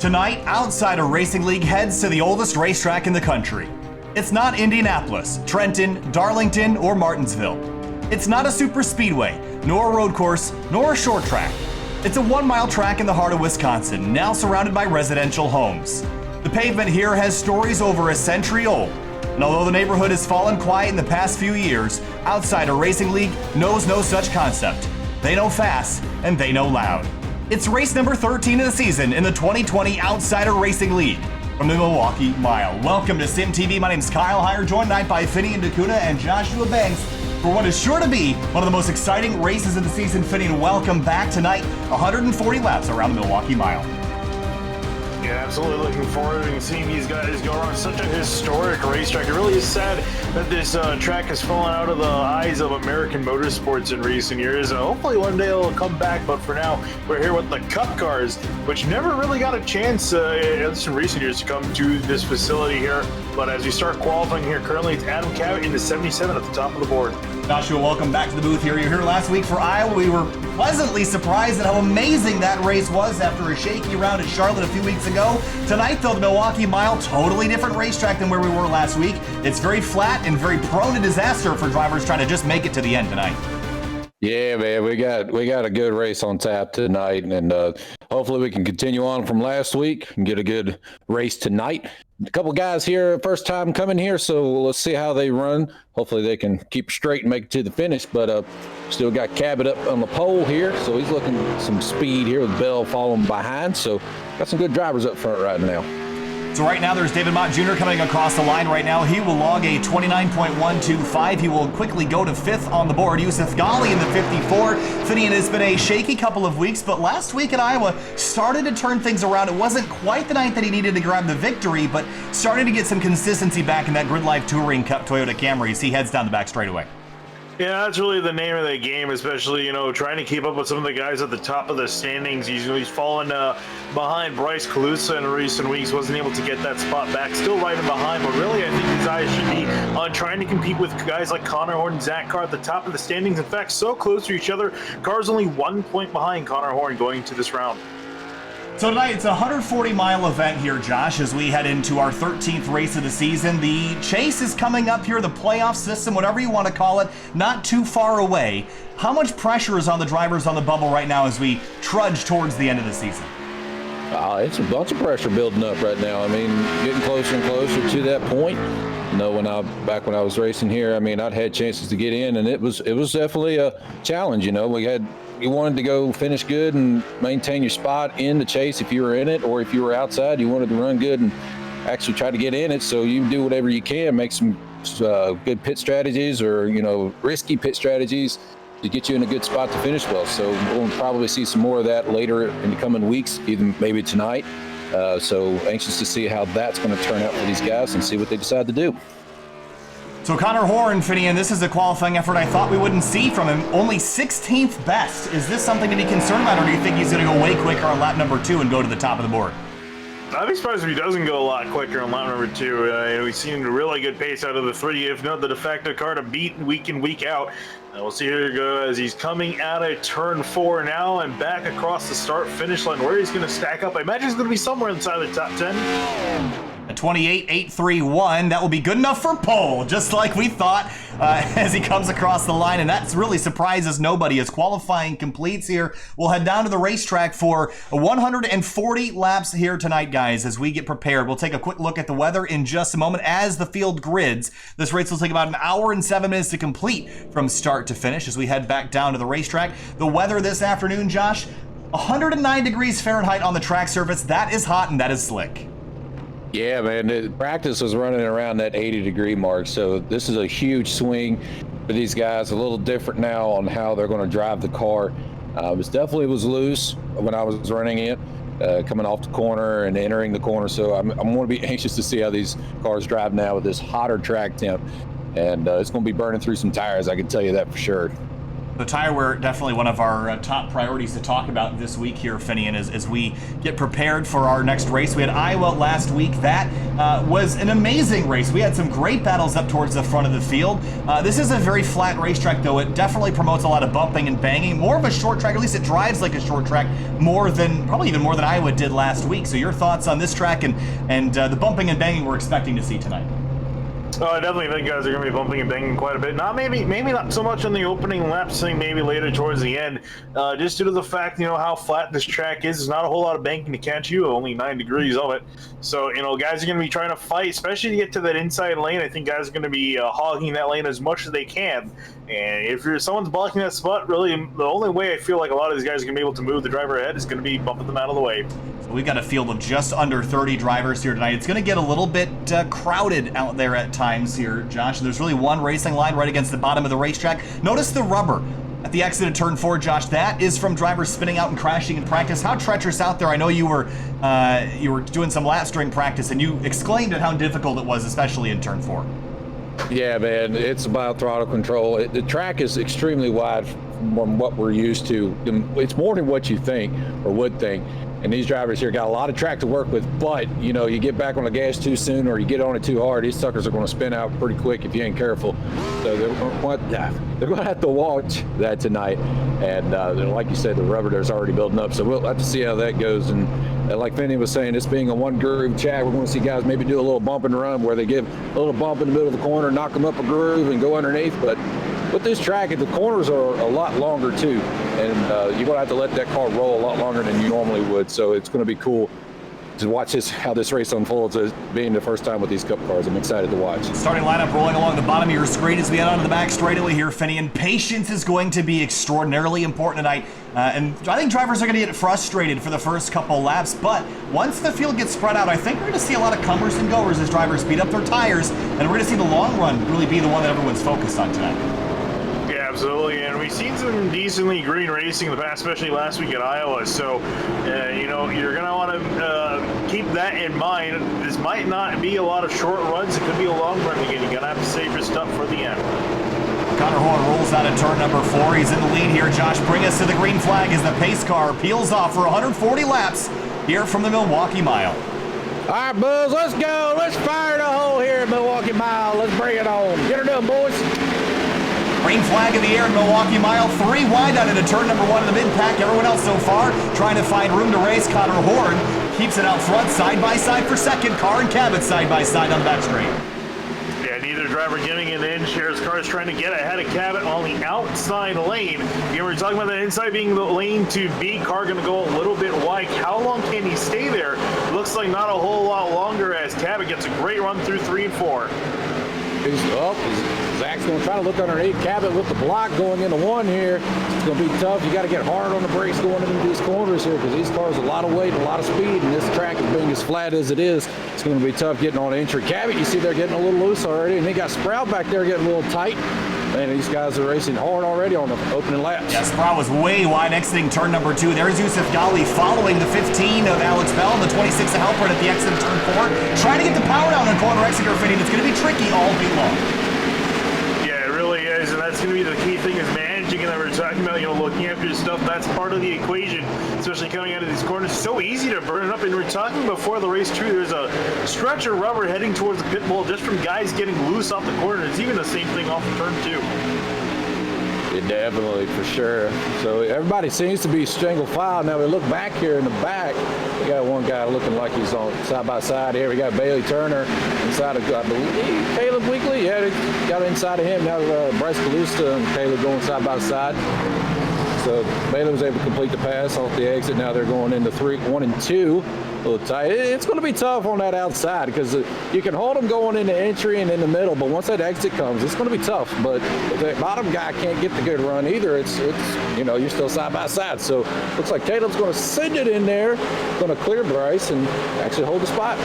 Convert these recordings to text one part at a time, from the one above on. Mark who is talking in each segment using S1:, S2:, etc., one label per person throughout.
S1: Tonight, Outsider Racing League heads to the oldest racetrack in the country. It's not Indianapolis, Trenton, Darlington, or Martinsville. It's not a super speedway, nor a road course, nor a short track. It's a 1-mile track in the heart of Wisconsin, now surrounded by residential homes. The pavement here has stories over a century old. And although the neighborhood has fallen quiet in the past few years, Outsider Racing League knows no such concept. They know fast, and they know loud. It's race number 13 of the season in the 2020 Outsider Racing League from the Milwaukee Mile. Welcome to Sim TV. My name is Kyle Heyer, joined tonight by Finney and Dakota and Joshua Banks for what is sure to be one of the most exciting races of the season. Finney, and welcome back tonight. 140 laps around the Milwaukee Mile.
S2: Yeah, absolutely looking forward to seeing these guys go around such a historic racetrack. It really is sad that this track has fallen out of the eyes of American motorsports in recent years. Hopefully one day it'll come back, but for now, we're here with the Cup cars, which never really got a chance, at least in recent years, to come to this facility here. But as we start qualifying here, currently it's Adam Cabot in the 77 at the top of the board.
S1: Joshua, welcome back to the booth here. You were here last week for Iowa. We were pleasantly surprised at how amazing that race was after a shaky round at Charlotte a few weeks ago. Tonight, though, the Milwaukee Mile, totally different racetrack than where we were last week. It's very flat and very prone to disaster for drivers trying to just make it to the end tonight.
S3: Yeah, man, we got a good race on tap tonight, and hopefully we can continue on from last week and get a good race tonight. A couple guys here, first time coming here, so let's see how they run. Hopefully they can keep straight and make it to the finish, but still got Cabot up on the pole here, so he's looking some speed here with Bell following behind, so got some good drivers up front right now.
S1: So right now there's David Mott Jr. coming across the line right now. He will log a 29.125. He will quickly go to 5th on the board. Yousuf Ghaly in the 54. Finney, it's been a shaky couple of weeks, but last week at Iowa started to turn things around. It wasn't quite the night that he needed to grab the victory, but starting to get some consistency back in that Grid Life Touring Cup Toyota Camry as he heads down the back straightaway.
S2: Yeah, that's really the name of the game, especially, trying to keep up with some of the guys at the top of the standings. He's fallen behind Bryce Calusa in recent weeks, wasn't able to get that spot back, still right in behind, but really I think his eyes should be on trying to compete with guys like Conor Hom and Zach Carr at the top of the standings. In fact, so close to each other, Carr's only 1 point behind Conor Hom going into this round.
S1: So tonight, it's a 140-mile event here, Josh, as we head into our 13th race of the season. The chase is coming up here, the playoff system, whatever you want to call it, not too far away. How much pressure is on the drivers on the bubble right now as we trudge towards the end of the season?
S3: It's a bunch of pressure building up right now. I mean, getting closer and closer to that point. Back when I was racing here, I mean, I'd had chances to get in, and it was definitely a challenge. You wanted to go finish good and maintain your spot in the chase if you were in it, or if you were outside, you wanted to run good and actually try to get in it. So you do whatever you can, make some good pit strategies or, risky pit strategies to get you in a good spot to finish well. So we'll probably see some more of that later in the coming weeks, even maybe tonight. So anxious to see how that's going to turn out for these guys and see what they decide to do.
S1: So Conor Hom, Finney, and this is a qualifying effort I thought we wouldn't see from him. Only 16th best. Is this something to be concerned about, or do you think he's going to go way quicker on lap number 2 and go to the top of the board?
S2: I'd be surprised if he doesn't go a lot quicker on lap number 2. We've seen a really good pace out of the 3, if not the de facto car to beat week in, week out. We'll see here he goes as he's coming out of turn 4 now and back across the start-finish line. Where he's going to stack up, I imagine he's going to be somewhere inside the top 10.
S1: A 28.831, that will be good enough for pole, just like we thought as he comes across the line, and that really surprises nobody as qualifying completes here. We'll head down to the racetrack for 140 laps here tonight, guys, as we get prepared. We'll take a quick look at the weather in just a moment as the field grids. This race will take about an hour and 7 minutes to complete from start to finish as we head back down to the racetrack. The weather this afternoon, Josh, 109 degrees Fahrenheit on the track surface. That is hot and that is slick.
S3: Yeah, man, the practice was running around that 80-degree mark, so this is a huge swing for these guys. A little different now on how they're going to drive the car. It definitely was loose when I was running it, coming off the corner and entering the corner, so I'm going to be anxious to see how these cars drive now with this hotter track temp, and it's going to be burning through some tires, I can tell you that for sure.
S1: The tire wear, definitely one of our top priorities to talk about this week here, Finian, as we get prepared for our next race. We had Iowa last week. That was an amazing race. We had some great battles up towards the front of the field. This is a very flat racetrack, though. It definitely promotes a lot of bumping and banging. More of a short track, at least it drives like a short track, probably even more than Iowa did last week. So your thoughts on this track and the bumping and banging we're expecting to see tonight?
S2: Oh, I definitely think guys are going to be bumping and banging quite a bit. Maybe not so much on the opening laps, maybe later towards the end, just due to the fact, how flat this track is. There's not a whole lot of banking to catch you, only 9 degrees of it. So, guys are going to be trying to fight, especially to get to that inside lane. I think guys are going to be hogging that lane as much as they can. And if someone's blocking that spot, really, the only way I feel like a lot of these guys are going to be able to move the driver ahead is going to be bumping them out of the way.
S1: So we've got a field of just under 30 drivers here tonight. It's going to get a little bit crowded out there at times here, Josh. There's really one racing line right against the bottom of the racetrack. Notice the rubber at the exit of turn 4, Josh. That is from drivers spinning out and crashing in practice. How treacherous out there. I know you were doing some laps during practice, and you exclaimed at how difficult it was, especially in turn 4.
S3: Yeah, man, it's about throttle control. The track is extremely wide from what we're used to. It's more than what you think or would think. And these drivers here got a lot of track to work with, but, you get back on the gas too soon or you get on it too hard, these suckers are going to spin out pretty quick if you ain't careful. So they're going to have to watch that tonight. And like you said, the rubber there's already building up. So we'll have to see how that goes. And like Finney was saying, this being a one groove track, we're going to see guys maybe do a little bump and run where they give a little bump in the middle of the corner, knock them up a groove and go underneath. But with this track, the corners are a lot longer too, and you're going to have to let that car roll a lot longer than you normally would. So it's going to be cool to watch how this race unfolds as being the first time with these Cup cars. I'm excited to watch.
S1: Starting lineup rolling along the bottom of your screen as we head onto the back straightaway here, Finney. And patience is going to be extraordinarily important tonight. And I think drivers are going to get frustrated for the first couple laps. But once the field gets spread out, I think we're going to see a lot of comers and goers as drivers speed up their tires. And we're going to see the long run really be the one that everyone's focused on tonight.
S2: Absolutely, and we've seen some decently green racing in the past, especially last week at Iowa. So, you're going to want to keep that in mind. This might not be a lot of short runs. It could be a long run again. You're going to have to save your stuff for the end.
S1: Conor Hom rolls out of turn number 4. He's in the lead here. Josh, bring us to the green flag as the pace car peels off for 140 laps here from the Milwaukee Mile.
S3: All right, Buzz, let's go. Let's fire the hole here at Milwaukee Mile. Let's bring it on. Get her done, boys.
S1: Green flag in the air in Milwaukee Mile. 3 wide out into turn number 1 in the mid-pack. Everyone else so far trying to find room to race. Conor Hom keeps it out front, side-by-side for second. Carr and Cabot side-by-side on the back straight.
S2: Yeah, neither driver getting an in. Shares cars trying to get ahead of Cabot on the outside lane. Again, we're talking about the inside being the lane to beat. Carr going to go a little bit wide. How long can he stay there? Looks like not a whole lot longer as Cabot gets a great run through 3 and 4.
S3: Zach's going to try to look underneath. Cabot with the block going into 1 here. It's going to be tough. You got to get hard on the brakes going into these corners here because these cars have a lot of weight and a lot of speed, and this track is being as flat as it is. It's going to be tough getting on entry. Cabot, you see they're getting a little loose already, and they got Sprau back there getting a little tight. Man, these guys are racing hard already on the opening laps.
S1: Yeah, Sprau was way wide exiting turn number 2. There's Yousuf Ghaly following the 15 of Alex Bell and the 26 of Halpern at the exit of turn 4. Trying to get the power down on corner exit or fitting. It's going to be tricky all day long.
S2: Yeah, it really is, and that's going to be the key thing is managing, and that we're talking about, looking after your stuff. That's part of the equation, especially coming out of these corners. So easy to burn it up, and we're talking before the race too. There's a stretch of rubber heading towards the pit bull just from guys getting loose off the corner. It's even the same thing off of turn 2.
S3: Yeah, definitely, for sure. So everybody seems to be single file. Now we look back here in the back. We got one guy looking like he's on side by side here. We got Bailey Turner inside of, I believe, Caleb Weekly. Yeah, they got inside of him. Now Bryce Calusta and Caleb going side by side. So Bailey was able to complete the pass off the exit. Now they're going into 1 and 2. A little tight. It's going to be tough on that outside because you can hold them going into entry and in the middle, but once that exit comes, it's going to be tough. But if the bottom guy can't get the good run either, it's you're still side by side. So looks like Caleb's going to send it in there, going to clear Bryce and actually hold the spot.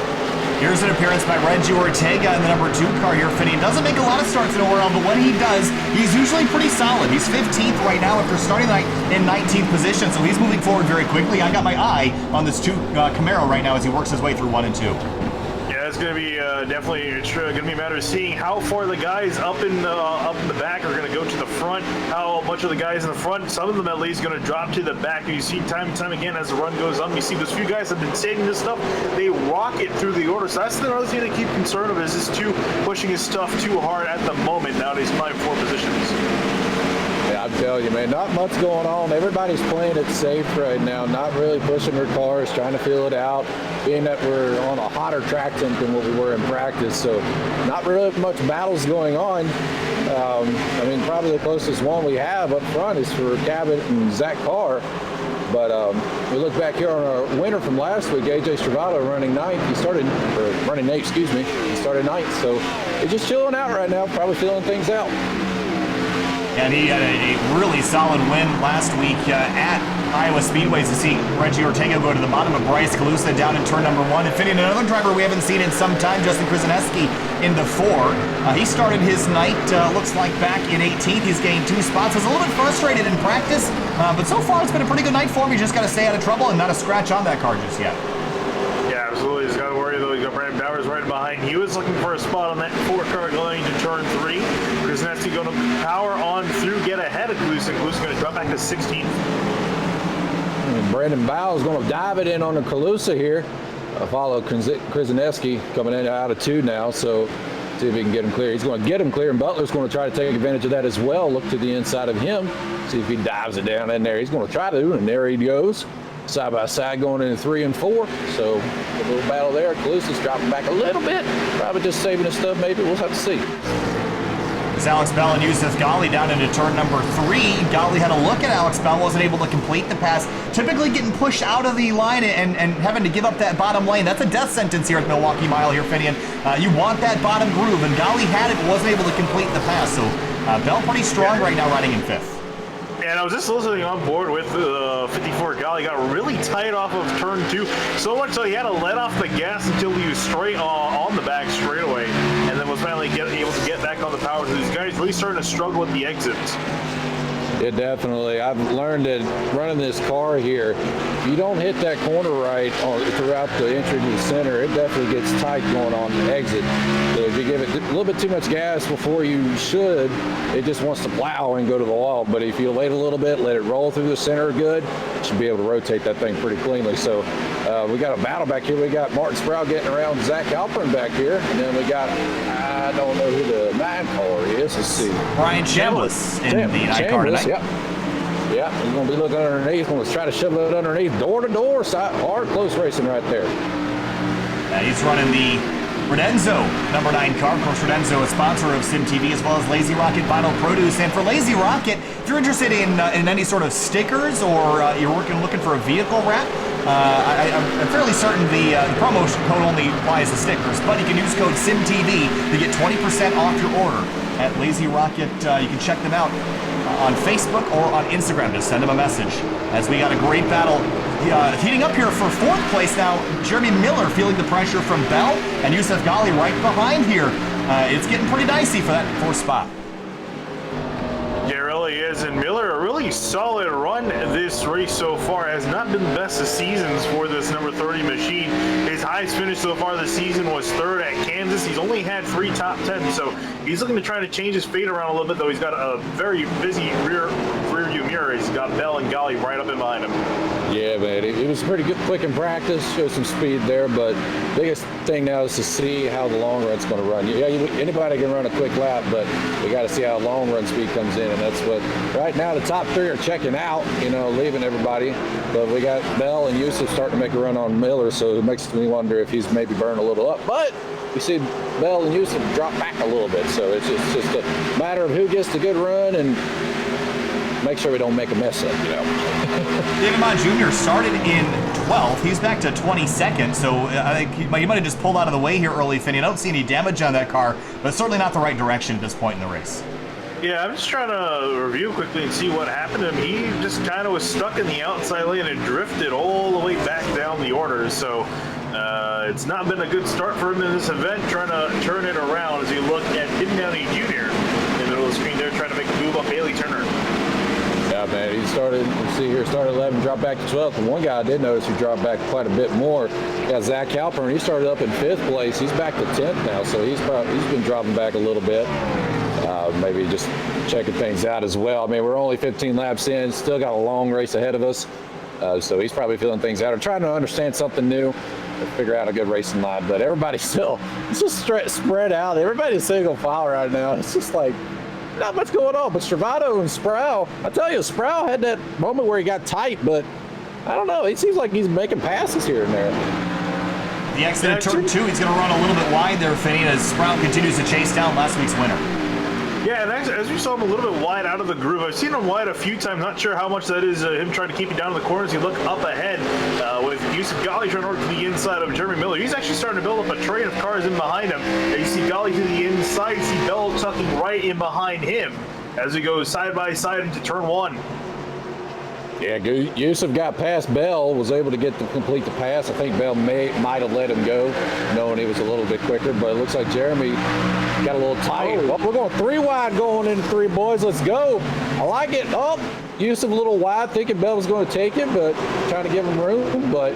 S1: Here's an appearance by Reggie Ortega in the number 2 car here, Finney. Doesn't make a lot of starts in a while, but when he does, he's usually pretty solid. He's 15th right now after starting night in 19th position, so he's moving forward very quickly. I got my eye on this Camaro right now as he works his way through 1 and 2.
S2: Yeah, it's going to be definitely going to be a matter of seeing how far the guys up in the back are going to go to the front, how much of the guys in the front, some of them at least, going to drop to the back. And you see time and time again as the run goes up, you see those few guys have been saving this stuff, they rocket through the order. So that's another thing to keep concerned of, is this pushing his stuff too hard at the moment nowadays, 5-4 positions.
S3: Yeah, I'm telling you, man, not much going on. Everybody's playing it safe right now, not really pushing their cars, trying to feel it out, being that we're on a hotter track than what we were in practice, so not really much battles going on. I mean, probably the closest one we have up front is for Cabot and Zach Carr. But we look back here on our winner from last week, AJ Stravado running ninth. He started eighth, He started ninth, so he's just chilling out right now, probably feeling things out.
S1: And he had a really solid win last week at Iowa Speedways to see Reggie Ortega go to the bottom of Bryce Calusa down in turn number 1. And fitting another driver we haven't seen in some time, Justin Krzyzewski, in the 4. He started his night, looks like back in 18th. He's gained 2 spots. Was a little bit frustrated in practice, but so far it's been a pretty good night for him. He just got to stay out of trouble and not a scratch on that car just yet.
S2: Yeah, absolutely. He's got to worry, though. He's got Brandon Bowers right behind. He was looking for a spot on that 4 car going to turn 3. Krzyzewski going to power on through, get ahead of Calusa. Calusa going to drop back to 16th.
S3: And Brandon Bowers going to dive it in on the Calusa here. Follow Krzyzewski coming in out of 2 now, so see if he can get him clear. He's going to get him clear, and Butler's going to try to take advantage of that as well. Look to the inside of him, see if he dives it down in there. He's going to try to, and there he goes. Side by side going into 3 and 4. So a little battle there. Calusa's dropping back a little bit. Probably just saving his stuff maybe. We'll have to see.
S1: It's Alex Bell and Yousuf Ghaly down into turn number 3. Ghaly had a look at Alex Bell, wasn't able to complete the pass. Typically getting pushed out of the line and having to give up that bottom lane. That's a death sentence here at Milwaukee Mile here, Finian. You want that bottom groove, and Ghaly had it, wasn't able to complete the pass. So Bell pretty strong right now, riding in 5th.
S2: And I was just listening on board with 54 Ghaly. Got really tight off of turn 2, so much so he had to let off the gas until he was straight on the back straightaway, and then was finally able to get back on the power. So these guys really starting to struggle with the exits.
S3: Yeah, definitely. I've learned that running this car here, if you don't hit that corner right throughout the entry to the center, it definitely gets tight going on the exit. So if you give it a little bit too much gas before you should, it just wants to plow and go to the wall. But if you wait a little bit, let it roll through the center good, you should be able to rotate that thing pretty cleanly. So we got a battle back here. We got Martin Sprau getting around Zach Halpern back here. And then we got, I don't know who the 9 car is. Let's see.
S1: Brian Chambliss in the 9 car tonight.
S3: Yep. Yeah, he's going to be looking underneath. Going to try to shove it underneath. Door to door, hard, close racing right there.
S1: He's running the Redenzo number 9 car. Of course, Redenzo, a sponsor of SimTV, as well as Lazy Rocket Vinyl Produce. And for Lazy Rocket, if you're interested in any sort of stickers or you're looking for a vehicle wrap, I'm fairly certain the promotion code only applies to stickers, but you can use code SimTV to get 20% off your order at Lazy Rocket. You can check them out on Facebook or on Instagram. Just send them a message. As we got a great battle heating up here for 4th place now. Jeremy Miller feeling the pressure from Bell, and Yousuf Ghaly right behind here. It's getting pretty dicey for that 4th spot.
S2: Yeah, it really is. And Miller, a really solid run this race so far. Has not been the best of seasons for this number 30 machine. His highest finish so far this season was 3rd at Kansas. He's only had 3 top 10s, so he's looking to try to change his fate around a little bit, though he's got a very busy rear view mirror. He's got Bell and Ghaly right up in behind him.
S3: Yeah, man, it was pretty good, quick in practice, showed some speed there, but biggest thing now is to see how the long run's going to run. Yeah, anybody can run a quick lap, but we got to see how long run speed comes in, and that's what, right now the top 3 are checking out, leaving everybody, but we got Bell and Yousuf starting to make a run on Miller, so it makes me wonder if he's maybe burned a little up, but we see Bell and Yousuf drop back a little bit, so it's just a matter of who gets the good run and make sure we don't make a mess of it,
S1: David Mott Jr. started in 12th. He's back to 22nd, so I think he might have just pulled out of the way here early, Finney. I don't see any damage on that car, but certainly not the right direction at this point in the race.
S2: Yeah, I'm just trying to review quickly and see what happened to him. He just kind of was stuck in the outside lane and drifted all the way back down the orders, so it's not been a good start for him in this event, trying to turn it around as you look at Tim Downey Jr. in the middle of the screen there, trying to make a move on Bailey Turner.
S3: Yeah, man, started, let's see here, started 11, dropped back to 12th. And one guy I did notice who dropped back quite a bit more. Got Zach Halpern. He started up in 5th place. He's back to 10th now, so he's been dropping back a little bit. Maybe just checking things out as well. I mean, we're only 15 laps in, still got a long race ahead of us. So he's probably feeling things out or trying to understand something new or figure out a good racing line. But everybody's still, it's just spread out. Everybody's single file right now. It's just like, not much going on. But Stravado and Sprau, I tell you, Sprau had that moment where he got tight, but I don't know. It seems like he's making passes here and there.
S1: The exit at turn 2, he's going to run a little bit wide there, Finney, as Sprau continues to chase down last week's winner.
S2: Yeah, and actually, as we saw him a little bit wide out of the groove, I've seen him wide a few times. Not sure how much that is him trying to keep you down in the corners. You look up ahead with Yousuf Ghaly trying to work to the inside of Jeremy Miller. He's actually starting to build up a train of cars in behind him. And you see Ghaly to the inside. You see Bell tucking right in behind him as he goes side by side into turn 1.
S3: Yeah, Yousuf got past Bell, was able to complete the pass. I think Bell might have let him go, knowing he was a little bit quicker, but it looks like Jeremy got a little tight. Well, we're going 3 wide going into 3, boys. Let's go. I like it. Oh, Yousuf a little wide, thinking Bell was going to take it, but trying to give him room, but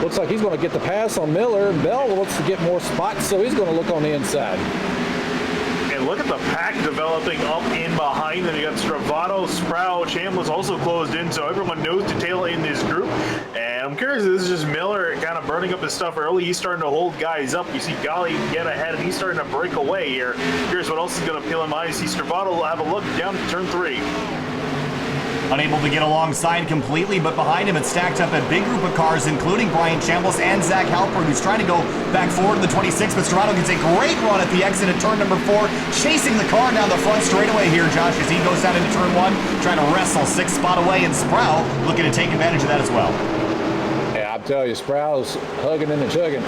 S3: looks like he's going to get the pass on Miller. Bell wants to get more spots, so he's going to look on the inside.
S2: Look at the pack developing up in behind them. You got Stravado, Sprau, Chambliss also closed in, so everyone knows to tail in this group. And I'm curious if this is just Miller kind of burning up his stuff early. He's starting to hold guys up. You see Ghaly get ahead, and he's starting to break away here. Curious what else is going to peel him out. You see Stravado will have a look down to turn 3.
S1: Unable to get alongside completely, but behind him it's stacked up a big group of cars, including Brian Chambliss and Zach Halpern, who's trying to go back forward in the 26, but Stravado gets a great run at the exit at turn number 4, chasing the car down the front straightaway here, Josh, as he goes down into turn 1, trying to wrestle 6th spot away, and Sprau looking to take advantage of that as well.
S3: Yeah, I'll tell you, Sprau's hugging and chugging.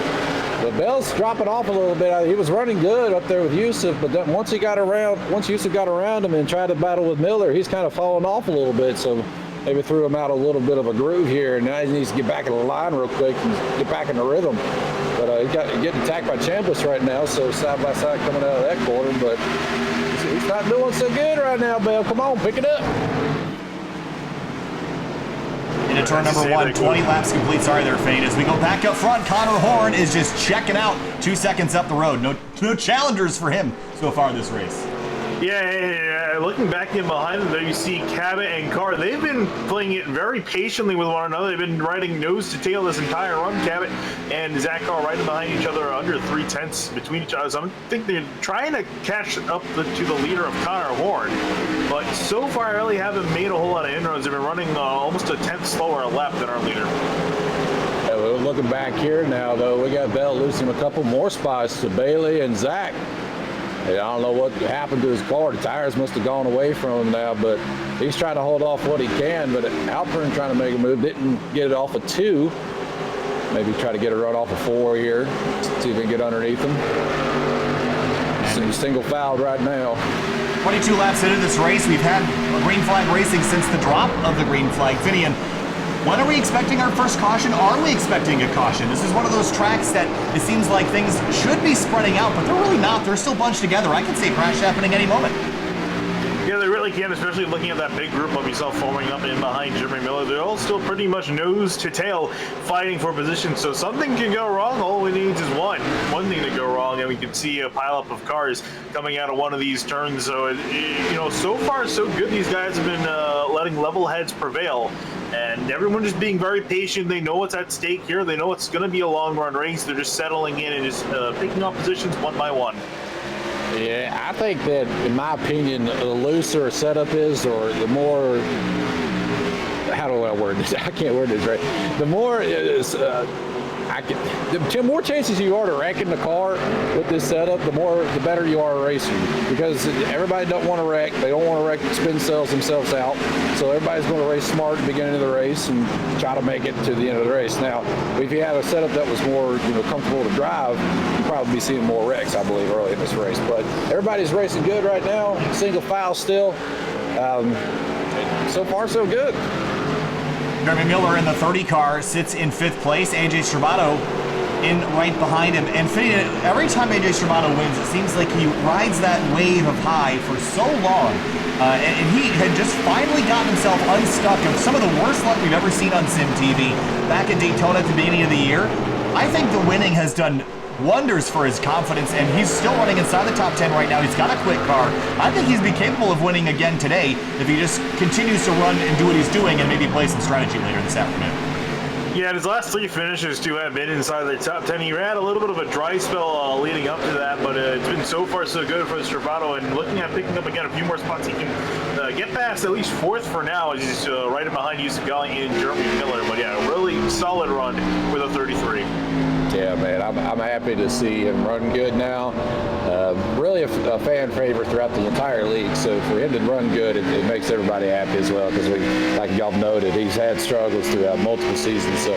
S3: But Bell's dropping off a little bit. He was running good up there with Yousuf, but then once Yousuf got around him and tried to battle with Miller, he's kind of fallen off a little bit. So maybe threw him out a little bit of a groove here, and now he needs to get back in the line real quick and get back in the rhythm. But he's getting attacked by Chambliss right now, so side by side coming out of that corner. But he's not doing so good right now, Bell. Come on, pick it up.
S1: Into turn number 1, 20 laps complete. Sorry there, Fane. As we go back up front, Conor Hom is just checking out 2 seconds up the road. No challengers for him so far this race.
S2: Yeah, looking back in behind them there, you see Cabot and Carr. They've been playing it very patiently with one another. They've been riding nose to tail this entire run. Cabot and Zach Carr riding behind each other, under 3/10 between each other. So I think they're trying to catch up to the leader of Conor Hom. But so far, I really haven't made a whole lot of inroads. They've been running almost a 10th slower a lap than our leader.
S3: Yeah, we're looking back here now, though. We got Bell losing a couple more spots to Bailey and Zach. I don't know what happened to his car. The tires must have gone away from him now, but he's trying to hold off what he can. But Halpern trying to make a move, didn't get it off of 2. Maybe try to get a run off of 4 here. See if he can get underneath him. Single fouled right now.
S1: 22 laps into this race. We've had green flag racing since the drop of the green flag. Finian, when are we expecting our first caution? Are we expecting a caution? This is one of those tracks that it seems like things should be spreading out, but they're really not. They're still bunched together. I can see a crash happening any moment.
S2: Yeah, they really can, especially looking at that big group of yourself forming up in behind Jeremy Miller. They're all still pretty much nose to tail fighting for position, so something can go wrong. All we need is one thing to go wrong, and we can see a pileup of cars coming out of one of these turns. So, so far so good. These guys have been letting level heads prevail, and everyone just being very patient. They know what's at stake here. They know it's going to be a long run race. They're just settling in and just picking up positions one by one.
S3: Yeah, I think that, in my opinion, the looser a setup is, or the more, how do I word this? I can't word this right. The more the more chances you are to wreck in the car with this setup, the better you are racing. Because everybody don't want to wreck. They don't want to wreck, spin themselves out. So everybody's going to race smart at the beginning of the race and try to make it to the end of the race. Now, if you had a setup that was more comfortable to drive, you'd probably be seeing more wrecks, I believe, early in this race. But everybody's racing good right now. Single file still. So far, so good.
S1: Jeremy Miller in the 30 car sits in 5th place. AJ Stravado in right behind him. And Finney, every time AJ Stravado wins, it seems like he rides that wave of high for so long. And he had just finally gotten himself unstuck of some of the worst luck we've ever seen on Sim TV back at Daytona at the beginning of the year. I think the winning has done wonders for his confidence, and he's still running inside the top 10 right now. He's got a quick car. I think he's be capable of winning again today if he just continues to run and do what he's doing and maybe play some strategy later this afternoon.
S2: Yeah, his last 3 finishes, too, have been inside the top 10. He had a little bit of a dry spell leading up to that, but it's been so far so good for Stravado, and looking at picking up again a few more spots, he can get past at least 4th for now, as he's right behind Yousuf Ghaly and Jeremy Miller. But yeah, really solid run with a 33.
S3: Yeah, man, I'm happy to see him run good now. Really a fan favorite throughout the entire league. So for him to run good, it makes everybody happy as well. Because like y'all noted, he's had struggles throughout multiple seasons. So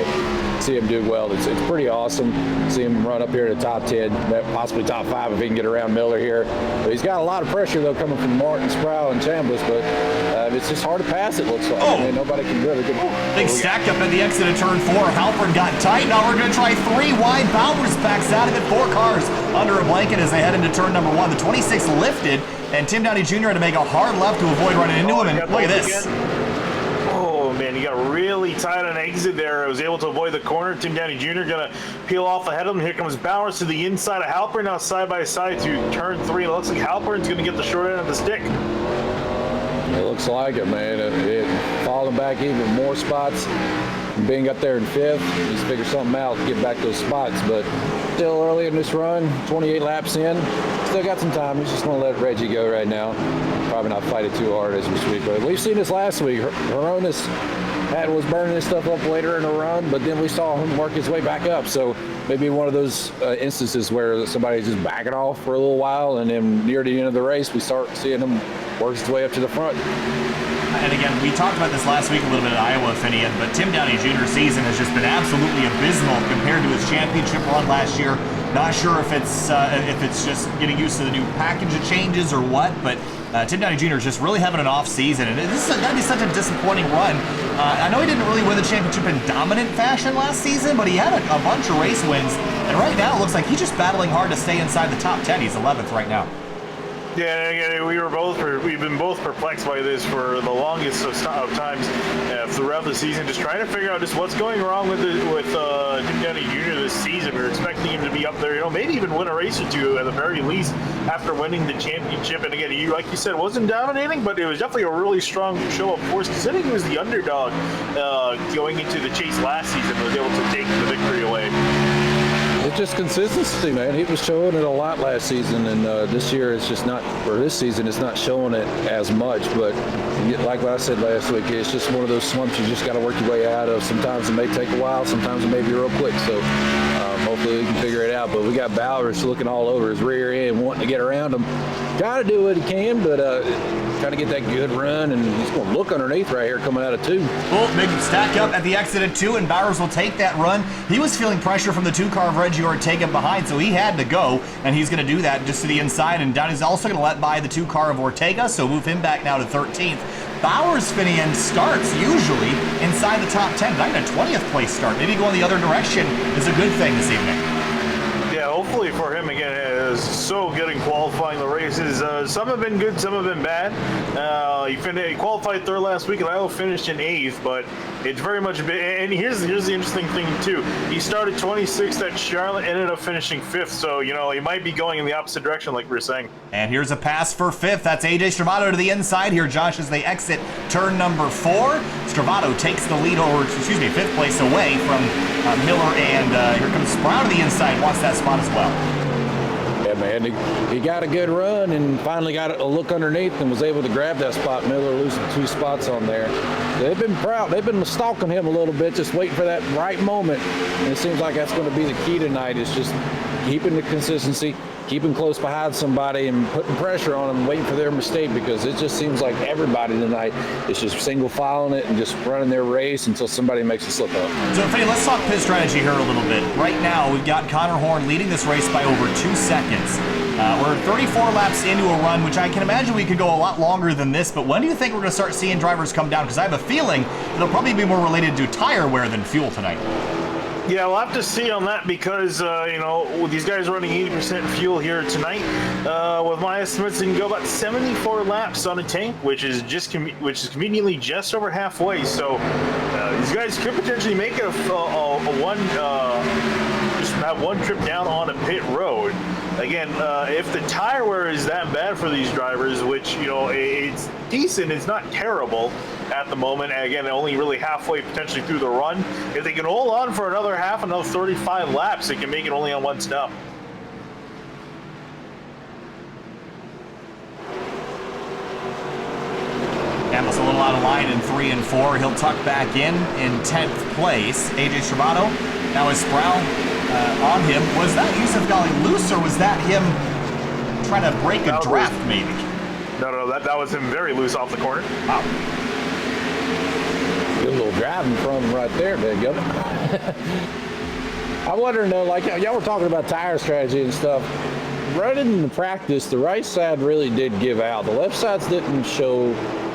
S3: see him do well. It's pretty awesome. See him run up here to the top 10, possibly top 5 if he can get around Miller here. But he's got a lot of pressure though coming from Martin, Sprau, and Chambliss. But it's just hard to pass. It looks like.
S1: Oh.
S3: I mean, nobody can really get.
S1: Big stack up at the exit of turn 4. Halpern got tight. Now we're going to try 3 wide. Bowers backs out of it. 4 cars under a blanket as they head into turn number 1. The 26 lifted, and Tim Downey Jr. had to make a hard left to avoid running into him. And look at this.
S2: Oh, man, he got really tight on exit there. He was able to avoid the corner. Tim Downey Jr. going to peel off ahead of him. Here comes Bowers to the inside of Halpern, now side by side to turn 3. It looks like Halpern's going to get the short end of the stick.
S3: It looks like it, man. It falling back even more spots. Being up there in 5th, he's figured something out to get back those spots. But still early in this run, 28 laps in. Still got some time. He's just going to let Reggie go right now. Probably not fight it too hard as we speak. But we've seen this last week. Hronis was burning his stuff up later in the run, but then we saw him work his way back up. So maybe one of those instances where somebody's just backing off for a little while, and then near the end of the race, we start seeing him work his way up to the front.
S1: And again, we talked about this last week a little bit at Iowa, Finney, but Tim Downey Jr.'s season has just been absolutely abysmal compared to his championship run last year. Not sure if it's just getting used to the new package of changes or what, but Tim Downey Jr. is just really having an off season, and this is going to be such a disappointing run. I know he didn't really win the championship in dominant fashion last season, but he had a bunch of race wins, and right now it looks like he's just battling hard to stay inside the top 10. He's 11th right now.
S2: Yeah, again, we've been both perplexed by this for the longest of times throughout the season, just trying to figure out just what's going wrong with Tim Downey Jr. this season. We were expecting him to be up there, maybe even win a race or two at the very least after winning the championship. And again, like you said, wasn't dominating, but it was definitely a really strong show of force, considering he was the underdog going into the chase last season, was able to take the victory away.
S3: It's just consistency, man. He was showing it a lot last season, and this year it's just not, or this season it's not showing it as much. But like what I said last week, it's just one of those slumps you just got to work your way out of. Sometimes it may take a while, sometimes it may be real quick. So hopefully we can figure it out. But we got Bowers looking all over his rear end, wanting to get around him. Got to do what he can, but trying to get that good run, and he's going to look underneath right here coming out of 2.
S1: Well, big stack up at the exit at 2, and Bowers will take that run. He was feeling pressure from the 2 car of Reggie Ortega behind, so he had to go, and he's going to do that just to the inside. And Downey's also going to let by the 2 car of Ortega, so move him back now to 13th. Bowers, Finian, starts usually inside the top 10, but I got a 20th place start. Maybe going the other direction is a good thing this evening.
S2: Yeah, hopefully for him, again, is so good in qualifying the races. Some have been good, some have been bad. He qualified 3rd last week, and I finished in 8th, but it's very much been, and here's the interesting thing, too. He started 26th at Charlotte, ended up finishing 5th, so, he might be going in the opposite direction, like we were saying.
S1: And here's a pass for 5th. That's AJ Stravado to the inside here, Josh, as they exit turn number 4. Stravado takes the lead over, 5th place away from Miller, and here comes Sprau to the inside, wants that spot as well.
S3: Yeah, man, he got a good run and finally got a look underneath and was able to grab that spot. Miller losing 2 spots on there. They've been proud. They've been stalking him a little bit, just waiting for that right moment. And it seems like that's going to be the key tonight, is just keeping the consistency, keeping close behind somebody and putting pressure on them, waiting for their mistake, because it just seems like everybody tonight is just single filing it and just running their race until somebody makes a slip up.
S1: So, Freddie, let's talk pit strategy here a little bit. Right now, we've got Conor Hom leading this race by over 2 seconds. We're 34 laps into a run, which I can imagine we could go a lot longer than this, but when do you think we're going to start seeing drivers come down? Because I have a feeling it'll probably be more related to tire wear than fuel tonight.
S2: Yeah, we'll have to see on that because, you know, with these guys running 80% fuel here tonight, with my estimates, they can go about 74 laps on a tank, which is conveniently just over halfway. So these guys could potentially make it just have one trip down on a pit road. Again, if the tire wear is that bad for these drivers, which, you know, it's decent, it's not terrible at the moment. Again, only really halfway potentially through the run. If they can hold on for another 35 laps, they can make it only on one stop.
S1: Chambliss a little out of line in 3 and 4. He'll tuck back in 10th place. AJ Stravado now is Sprau on him. Was that Yousuf Ghaly loose, or was that him trying to break a draft, maybe?
S2: No, that was him very loose off the corner.
S1: Wow.
S3: Good little driving from him right there, big guy. I wonder, though, like y'all were talking about tire strategy and stuff. Running in the practice, the right side really did give out. The left sides didn't show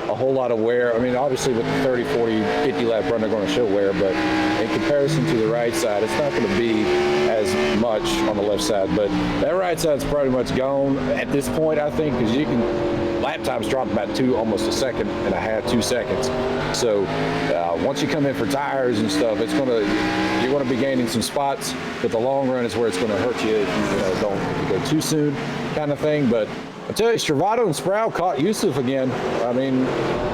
S3: a whole lot of wear. I mean, obviously with the 30, 40, 50 lap run, they're going to show wear, but in comparison to the right side, it's not going to be as much on the left side. But that right side's pretty much gone at this point, I think, because you can lap times drop about almost a second and a half, 2 seconds. So once you come in for tires and stuff, you're going to be gaining some spots, but the long run is where it's going to hurt you. Don't go too soon, kind of thing. But I tell you, Stravado and Sprau caught Yousuf again. I mean,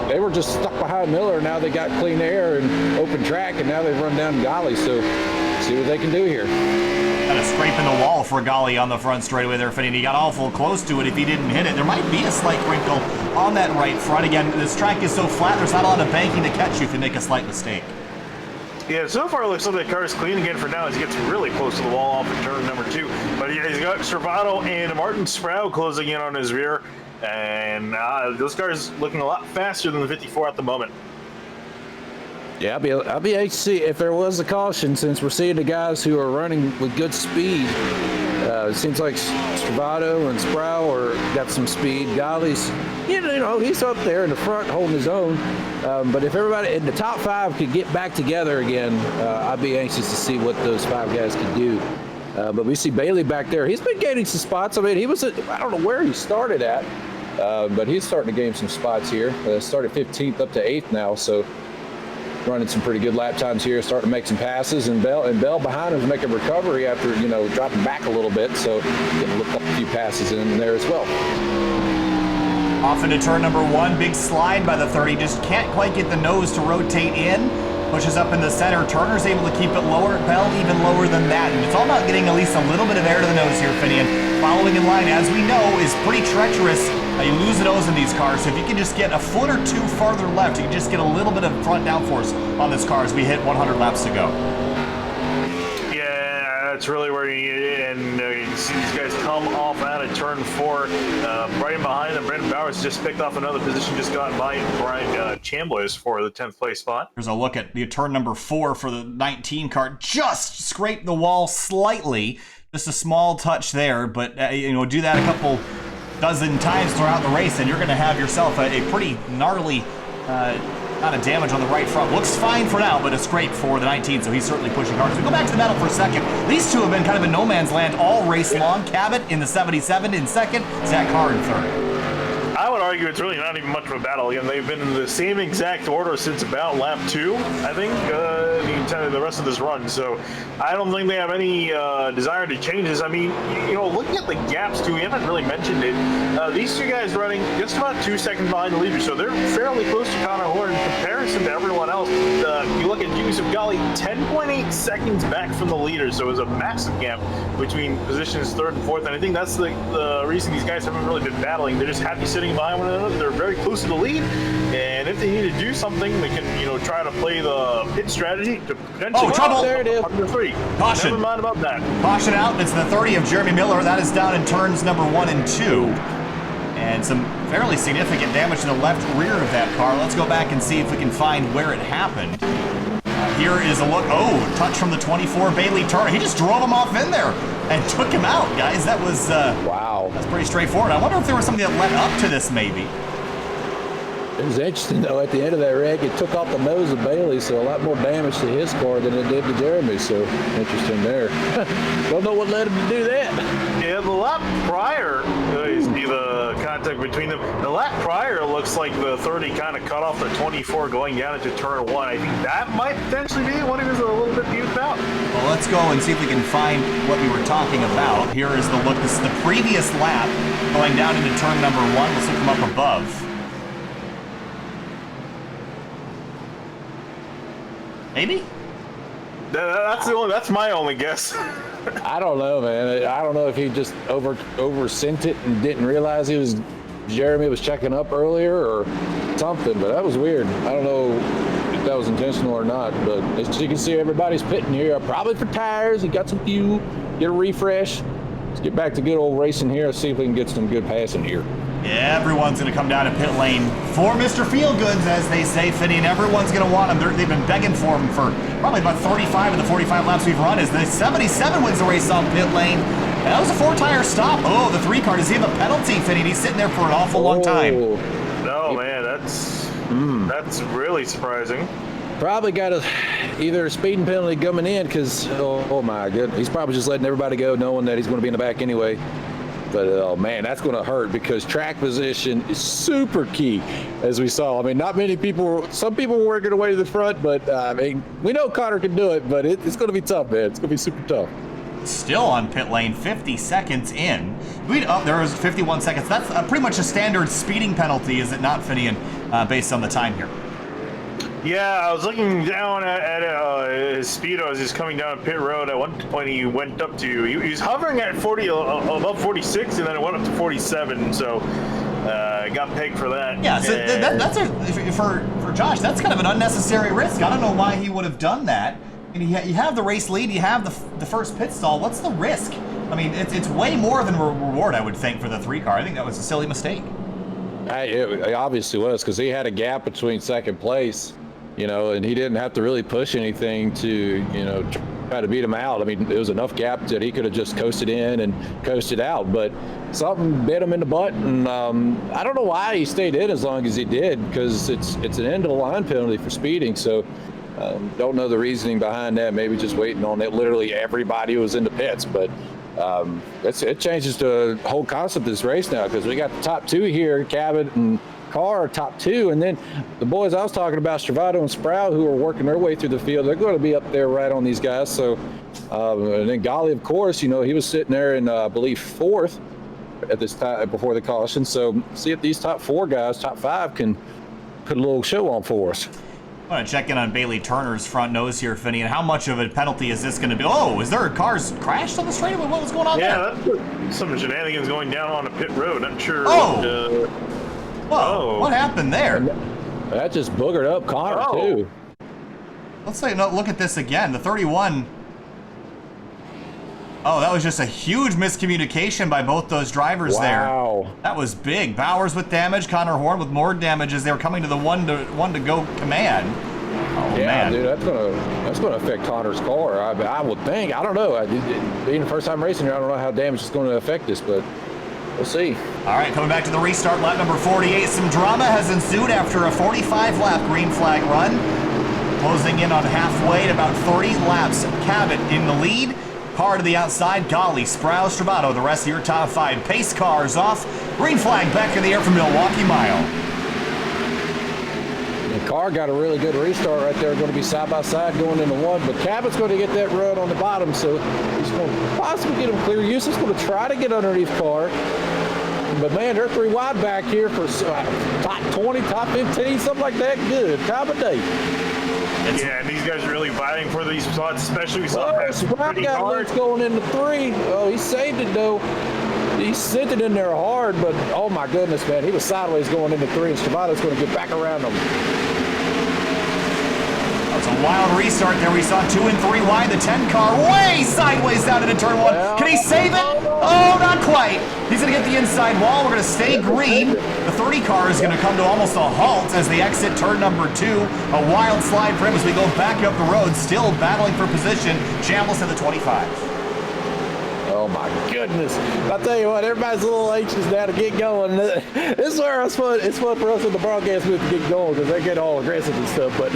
S3: they were just stuck behind Miller. Now they got clean air and open track, and now they've run down Ghaly. So see what they can do here.
S1: Kind of scraping the wall for Ghaly on the front straightaway there, Finney. He got awful close to it if he didn't hit it. There might be a slight wrinkle on that right front. Again, this track is so flat, there's not a lot of banking to catch you if you make a slight mistake.
S2: Yeah, so far it looks like the car's clean again for now as he gets really close to the wall off of turn number 2. But yeah, he's got Stravado and Martin Sprau closing in on his rear. And those cars looking a lot faster than the 54 at the moment.
S3: Yeah, I'll be anxious to see if there was a caution, since we're seeing the guys who are running with good speed. It seems like Stravado and Sprau got some speed. Ghaly's, he's up there in the front holding his own. But if everybody in the top 5 could get back together again, I'd be anxious to see what those 5 guys could do. But we see Bailey back there. He's been gaining some spots. I mean, I don't know where he started at, but he's starting to gain some spots here. Started 15th up to 8th now, so running some pretty good lap times here, starting to make some passes, and Bell behind him is making recovery after, dropping back a little bit, so getting to look up a few passes in there as well.
S1: Off into turn number 1, big slide by the 30, just can't quite get the nose to rotate in, pushes up in the center. Turner's able to keep it lower, Bell even lower than that, and it's all about getting at least a little bit of air to the nose here, Finian. Following in line, as we know, is pretty treacherous. You lose the nose in these cars, so if you can just get a foot or 2 farther left, you can just get a little bit of front downforce on this car as we hit 100 laps to go.
S2: Yeah, that's really where you need it, and you can see these guys come off out of turn 4. Right in behind them, Brendan Bowers just picked off another position, just got by Brian Chambliss for the 10th place spot.
S1: Here's a look at the turn number 4 for the 19 car. Just scraped the wall slightly, just a small touch there, but do that a couple dozen times throughout the race, and you're going to have yourself a pretty gnarly amount of damage on the right front. Looks fine for now, but a scrape for the 19, so he's certainly pushing hard. So we go back to the battle for a second. These two have been kind of in no man's land all race long. Cabot in the 77 in second, Zach Carr in third.
S2: I would argue it's really not even much of a battle. Again, they've been in the same exact order since about lap 2, I think, the rest of this run. So I don't think they have any desire to change this. I mean, looking at the gaps too, we haven't really mentioned it. These two guys running just about 2 seconds behind the leader, so they're fairly close to Conor Hom in comparison to everyone else. You look at Yousuf Ghaly, 10.8 seconds back from the leader, so it was a massive gap between positions 3rd and 4th. And I think that's the reason these guys haven't really been battling. They're just happy sitting behind one another. They're very close to the lead, and if they need to do something, they can try to play the pit strategy to potentially.
S1: Oh, trouble!
S3: There it is.
S2: Under 3.
S1: Caution.
S2: Never mind about that.
S1: Caution out. It's the 30 of Jeremy Miller. That is down in turns number 1 and 2, and some fairly significant damage to the left rear of that car. Let's go back and see if we can find where it happened. Here is a look. Oh, touch from the 24, Bailey Turner. He just drove him off in there and took him out, guys. That was
S3: wow.
S1: That's pretty straightforward. I wonder if there was something that led up to this, maybe.
S3: It was interesting, though, at the end of that wreck, it took off the nose of Bailey, so a lot more damage to his car than it did to Jeremy, so interesting there. Don't know what led him to do that.
S2: Yeah, the lap prior, you see the contact between them. The lap prior looks like the 30 kind of cut off the 24 going down into turn 1. I think that might potentially be what he was a little bit beat out.
S1: Well, let's go and see if we can find what we were talking about. Here is the look. This is the previous lap going down into turn number 1. Let's look them up above. Maybe?
S2: That's my only guess.
S3: I don't know, man. I don't know if he just over sent it and didn't realize Jeremy was checking up earlier or something, but that was weird. I don't know if that was intentional or not, but as you can see, everybody's pitting here, probably for tires. He got some fuel, get a refresh. Let's get back to good old racing here. Let's see if we can get some good passing here.
S1: Yeah, everyone's going to come down to pit lane for Mr. Feelgoods, as they say, Finney, and everyone's going to want him. They've been begging for him for probably about 35 of the 45 laps we've run. As the 77 wins the race on pit lane. And that was a 4-tire stop. Oh, the 3 car. Does he have a penalty, Finney? He's sitting there for an awful long time.
S2: No, man, that's really surprising.
S3: Probably got either a speeding penalty coming in because, oh my goodness, he's probably just letting everybody go knowing that he's going to be in the back anyway. But, oh, man, that's going to hurt because track position is super key, as we saw. I mean, not many people, some people were working their way to the front, but, I mean, we know Conor can do it, but it's going to be tough, man. It's going to be super tough.
S1: Still on pit lane, 50 seconds in. There was 51 seconds. That's pretty much a standard speeding penalty, is it not, Finian, based on the time here?
S2: Yeah, I was looking down at his speedo as he's coming down pit road. At one point, he went up to, he was hovering at 40, above 46, and then it went up to 47. So, got pegged for that.
S1: Yeah, so that's for Josh. That's kind of an unnecessary risk. I don't know why he would have done that. I mean, you have the race lead, you have the first pit stall. What's the risk? I mean, it's way more than a reward, I would think, for the 3 car. I think that was a silly mistake.
S3: It obviously was because he had a gap between second place. And he didn't have to really push anything to, try to beat him out. I mean, there was enough gap that he could have just coasted in and coasted out, but something bit him in the butt, and I don't know why he stayed in as long as he did, because it's an end-of-the-line penalty for speeding, so don't know the reasoning behind that. Maybe just waiting on it. Literally everybody was in the pits, but it changes the whole concept of this race now, because we got the top 2 here, Cabot and Carr, top 2, and then the boys I was talking about, Stravato and Sprau, who are working their way through the field, they're going to be up there right on these guys. So, and then Ghaly, of course, he was sitting there in, I believe, 4th at this time before the caution. So, see if these top 4 guys, top 5, can put a little show on for us.
S1: I want to check in on Bailey Turner's front nose here, Finney, and how much of a penalty is this going to be? Oh, is there cars crashed on the straightaway? What was going on there?
S2: Yeah, that's some shenanigans going down on a pit road. I'm sure.
S1: Oh! Whoa, what happened there?
S3: That just boogered up Conor, too.
S1: Let's look at this again. The 31. Oh, that was just a huge miscommunication by both those drivers there.
S3: Wow.
S1: That was big. Bowers with damage, Conor Hom with more damage as they were coming to the one to go command. Oh,
S3: yeah,
S1: man.
S3: Dude, that's gonna affect Conor's car. I would think. I don't know. Being the first time racing here, I don't know how damage is going to affect this, but we'll see.
S1: All right, coming back to the restart, lap number 48. Some drama has ensued after a 45-lap green flag run. Closing in on halfway at about 30 laps. Cabot in the lead. Carr to the outside. Ghaly, Sprau, Stravato, the rest of your top 5. Pace cars off. Green flag back in the air from Milwaukee Mile.
S3: The Carr got a really good restart right there. Going to be side by side going into 1, but Cabot's going to get that run on the bottom, so he's going to possibly get him clear. Yousuf's going to try to get underneath Carr. But, man, they're 3 wide back here for top 20, top 15, something like that. Good. Time of day.
S2: Yeah, and these guys are really vying for these spots, especially we saw
S3: Sprau got loose going into 3. Oh, he saved it, though. He sent it in there hard, but, oh, my goodness, man. He was sideways going into 3, and Stravato's going to get back around him.
S1: That was a wild restart there. We saw 2 and 3 wide. The 10 car way sideways down into turn 1.
S3: Well,
S1: Can he save it? Oh, not quite. He's going to get the inside wall. We're going to stay green. The 30 car is going to come to almost a halt as they exit turn number 2. A wild slide for him as we go back up the road, still battling for position. Chambliss at the 25.
S3: Oh Oh my goodness! I tell you what, everybody's a little anxious now to get going. This is where it's fun. It's fun for us in the broadcast booth to get going because they get all aggressive and stuff. But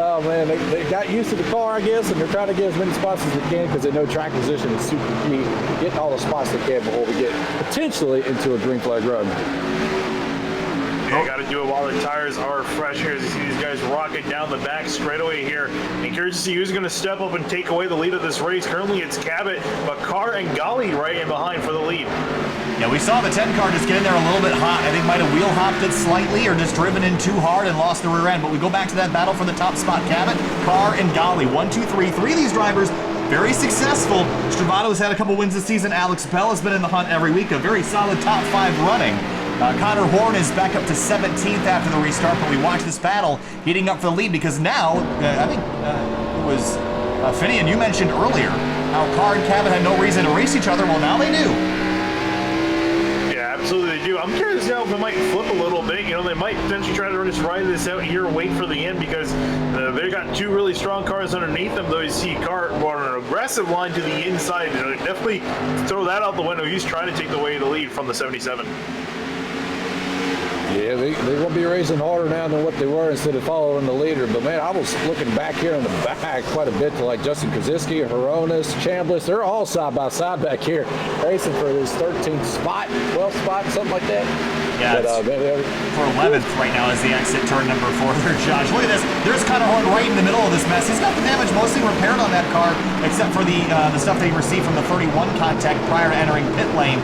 S3: oh man, they got used to the car, I guess, and they're trying to get as many spots as they can because they know track position is super key. Getting all the spots they can before we get potentially into a green flag run.
S2: Yeah, got to do it while the tires are fresh here as you see these guys rocket down the back straightaway here. And curious to see who's going to step up and take away the lead of this race. Currently it's Cabot, but Carr and Ghaly right in behind for the lead.
S1: Yeah, we saw the 10 car just get in there a little bit hot. I think might have wheel hopped it slightly or just driven in too hard and lost the rear end. But we go back to that battle for the top spot. Cabot, Carr, and Ghaly. 1, 2, 3. Three of these drivers very successful. Stravato's had a couple wins this season. Alex Bell has been in the hunt every week. A very solid top 5 running. Conor Hom is back up to 17th after the restart, but we watch this battle heating up for the lead because now, I think it was Finian, you mentioned earlier how Carr and Cabot had no reason to race each other. Well, now they do.
S2: Yeah, absolutely they do. I'm curious now if they might flip a little bit. You know, they might potentially try to just ride this out here and wait for the end because they got 2 really strong cars underneath them, though you see Carr on an aggressive line to the inside. You know, definitely throw that out the window. He's trying to take away the lead from the 77.
S3: Yeah, they won't be racing harder now than what they were instead of following the leader. But, man, I was looking back here in the back quite a bit to, like, Justin Kaczynski, Hronis, Chambliss. They're all side-by-side back here racing for this 13th spot, 12th spot, something like that.
S1: Yeah, but, for 11th right now is the exit turn number 4 there, Josh. Look at this. There's Conor Hom right in the middle of this mess. He's got the damage mostly repaired on that car, except for the stuff that he received from the 31 contact prior to entering pit lane.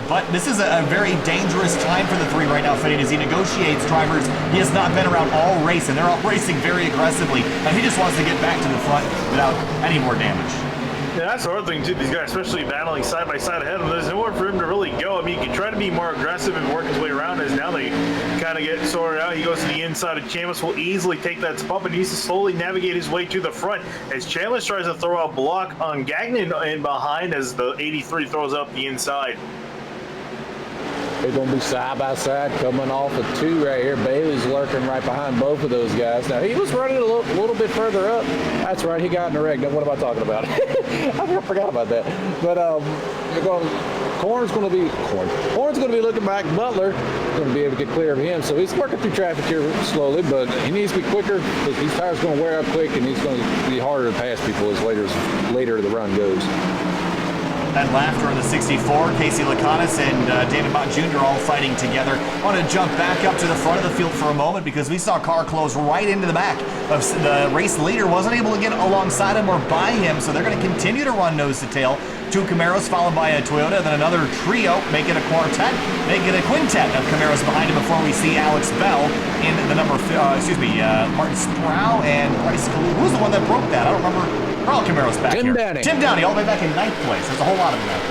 S1: But this is a very dangerous time for the 3 right now, Fitting, as he negotiates drivers. He has not been around all race, and they're all racing very aggressively. And he just wants to get back to the front without any more damage.
S2: Yeah, that's the hard thing too. These guys, especially battling side by side ahead of them, there's nowhere for him to really go. I mean, he can try to be more aggressive and work his way around. As now they kind of get sorted out. He goes to the inside of Chambliss, will easily take that spot, but needs to slowly navigate his way to the front. As Chambliss tries to throw a block on Gagnon in behind, as the 83 throws up the inside.
S3: They're going to be side by side coming off of 2 right here. Bailey's lurking right behind both of those guys. Now, he was running a little bit further up. That's right, he got in the wreck. Now, what am I talking about? I forgot about that. But Horn's going to be looking back. Butler going to be able to get clear of him. So he's working through traffic here slowly, but he needs to be quicker because these tires are going to wear out quick, and he's going to be harder to pass people as later the run goes.
S1: That laughter in the 64, Casey Lakatos and David Mott Jr. all fighting together. I want to jump back up to the front of the field for a moment because we saw Carr close right into the back of the race leader. Wasn't able to get alongside him or by him, so they're going to continue to run nose to tail. 2 Camaros followed by a Toyota, then another trio, make it a quartet, make it a quintet of Camaros behind him before we see Alex Bell in the number, Martin Sprau and Bryce Kalu. Who's the one that broke that? I don't remember. All Camaros back here. Tim Downey, all the way back in 9th place. There's a whole lot of them out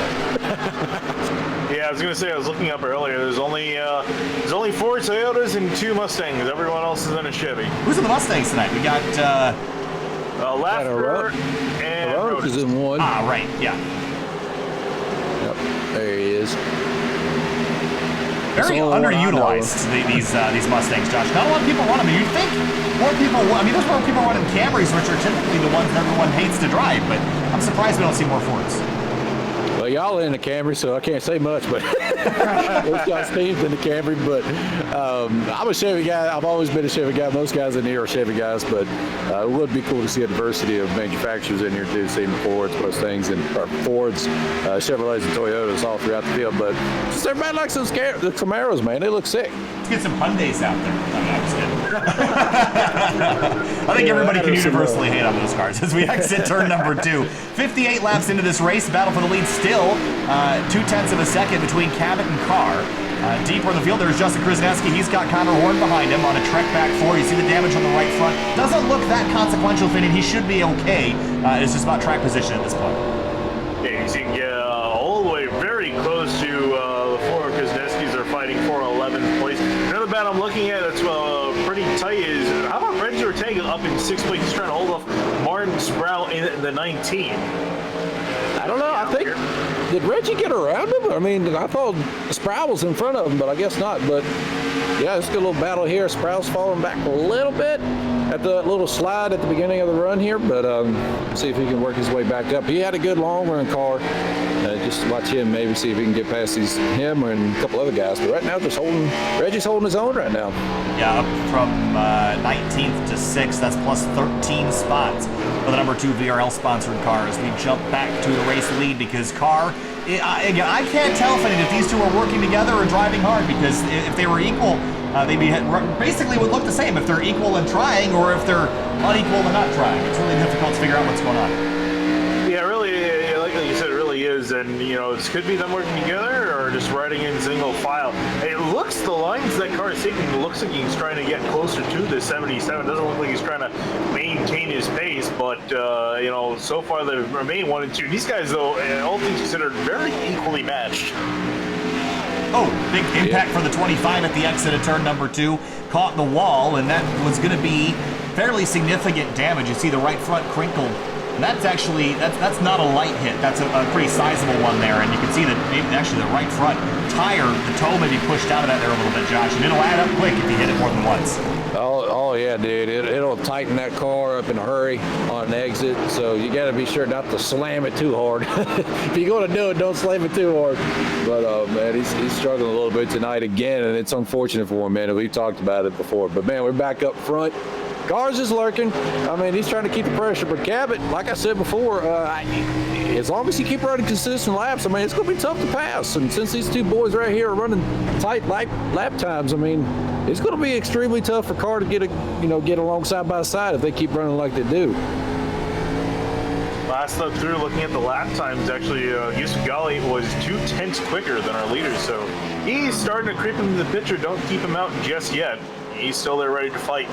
S1: there.
S2: Yeah, I was going to say, I was looking up earlier. There's only 4 Toyotas and 2 Mustangs. Everyone else is in a Chevy.
S1: Who's in the Mustangs tonight? We got
S2: Laughter and
S3: Hronis is in 1.
S1: Ah, right, yeah.
S3: Yep, there he is.
S1: Very underutilized, these Mustangs, Josh. Not a lot of people run them. You'd think more people, there's more people running Camrys, which are typically the ones everyone hates to drive, but I'm surprised we don't see more Fords.
S3: Well, y'all in the Camry, so I can't say much, but those guys teams in the Camry. But I'm a Chevy guy. I've always been a Chevy guy. Most guys in here are Chevy guys, but it would be cool to see a diversity of manufacturers in here too. Seeing Fords, Mustangs, and Fords, Chevrolets, and Toyotas all throughout the field. But just everybody likes those the Camaros, man. They look sick.
S1: Let's get some Hyundais out there. I think everybody can universally hate on those cars as we exit turn number 2. 58 laps into this race, battle for the lead still 0.2 of a second between Cabot and Carr. Deeper in the field, there's Justin Krasneski. He's got Conor Hom behind him on a Trek back 4. You see the damage on the right front. Doesn't look that consequential, Finn. He should be okay. It's just about track position at this point.
S2: Yeah, you see all the way very close to the 4 Krasneskis are fighting for 11th place. Another battle I'm looking at that's pretty tight is, how about Reggie Ortega up in 6th place? He's trying to hold off Martin Sprau in the 19.
S3: I don't know. I think, did Reggie get around him? I mean, I thought Sprau was in front of him, but I guess not. But, yeah, it's a good little battle here. Sprau's falling back a little bit. at the little slide at the beginning of the run here, but see if he can work his way back up. He had a good long run car. Just watch him, maybe see if he can get past him and a couple other guys. But right now, Reggie's holding his own right now.
S1: Yeah, up from 19th to 6th. That's plus 13 spots for the number 2 VRL sponsored car as we jump back to the race lead, because Carr, again, I can't tell if these two are working together or driving hard, because if they were equal, they basically would look the same if they're equal and trying, or if they're unequal and not trying. It's really difficult to figure out what's going on.
S2: Yeah, really, like you said, it really is. And, you know, this could be them working together or just riding in single file. It looks, the lines that Carr is taking, it looks like he's trying to get closer to the 77. It doesn't look like he's trying to maintain his pace, but, you know, so far they remain 1 and 2. These guys, though, all things considered, very equally matched.
S1: Oh, big impact for the 25 at the exit of turn number 2. Caught the wall, and that was going to be fairly significant damage. You see the right front crinkle. And that's actually, that's not a light hit. That's a pretty sizable one there. And you can see that maybe actually the right front tire, the toe may be pushed out of that there a little bit, Josh. And it'll add up quick if you hit it more than once.
S3: Oh yeah, dude. It'll tighten that car up in a hurry on an exit. So you got to be sure not to slam it too hard. If you're going to do it, don't slam it too hard. But man, he's struggling a little bit tonight again, and it's unfortunate for him, man. We've talked about it before. But man, we're back up front. Car's is lurking. I mean, he's trying to keep the pressure. But Cabot, like I said before, as long as you keep running consistent laps, I mean, it's going to be tough to pass. And since these two boys right here are running tight lap times, I mean, it's going to be extremely tough for Carr to get along side by side if they keep running like they do.
S2: Last look through, looking at the lap times, actually, Yousuf Ghaly was 2/10 quicker than our leaders. So he's starting to creep into the picture. Don't keep him out just yet. He's still there ready to fight.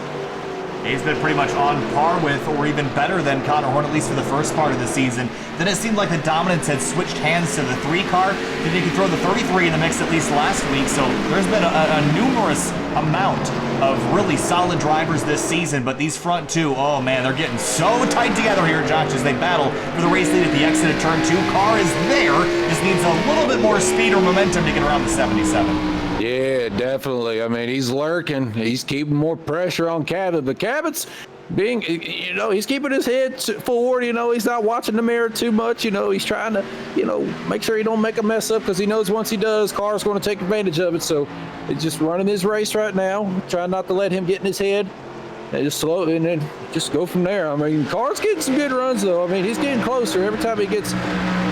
S1: He's been pretty much on par with, or even better than Conor Hom, at least for the first part of the season. Then it seemed like the dominance had switched hands to the 3 car. Then you could throw the 33 in the mix at least last week. So there's been a numerous amount of really solid drivers this season. But these front 2, oh man, they're getting so tight together here, Josh, as they battle for the race lead at the exit of turn 2. Carr is there, just needs a little bit more speed or momentum to get around the 77.
S3: Yeah, definitely. I mean, he's lurking. He's keeping more pressure on Cabot, but Cabot's being, he's keeping his head forward. He's not watching the mirror too much. He's trying to, make sure he don't make a mess up, because he knows once he does, Carr's going to take advantage of it. So he's just running his race right now, trying not to let him get in his head. And just slow, and then just go from there. I mean, Carr's getting some good runs, though. I mean, he's getting closer every time he gets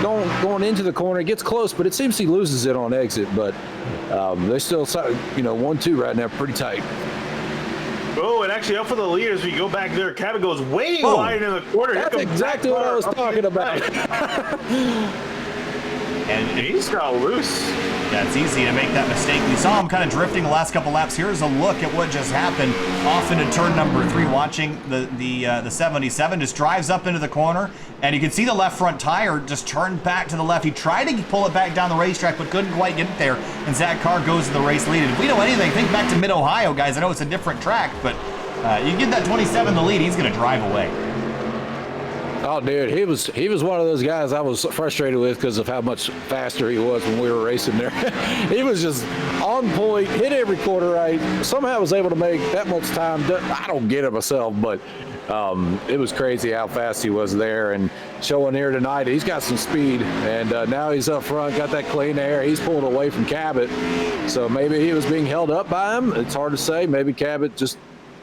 S3: going into the corner. He gets close, but it seems he loses it on exit. But they're still, 1-2 right now, pretty tight.
S2: Oh, and actually up for the leaders, we go back there. Cabot goes way wide in the corner.
S3: That's exactly what I was talking about.
S1: And
S2: he's got loose.
S1: Yeah, it's easy to make that mistake. We saw him kind of drifting the last couple laps. Here's a look at what just happened off into turn number 3, watching the 77. Just drives up into the corner, and you can see the left front tire just turned back to the left. He tried to pull it back down the racetrack, but couldn't quite get it there, and Zach Carr goes to the race lead. And if we know anything, think back to Mid-Ohio, guys. I know it's a different track, but you give that 27 the lead, he's going to drive away.
S3: Oh, dude, he was one of those guys I was frustrated with because of how much faster he was when we were racing there. He was just on point, hit every quarter right. Somehow was able to make that much time. I don't get it myself, but it was crazy how fast he was there. And showing here tonight, he's got some speed, and now he's up front, got that clean air. He's pulled away from Cabot, so maybe he was being held up by him. It's hard to say. Maybe Cabot just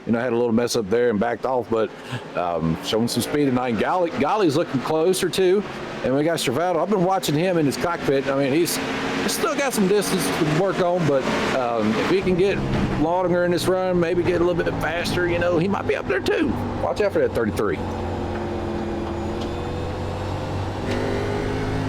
S3: had a little mess up there and backed off, but showing some speed tonight. Ghaly's looking closer too, and we got Stravato. I've been watching him in his cockpit. I mean, he's still got some distance to work on, but if he can get longer in this run, maybe get a little bit faster, he might be up there too. Watch out for that 33.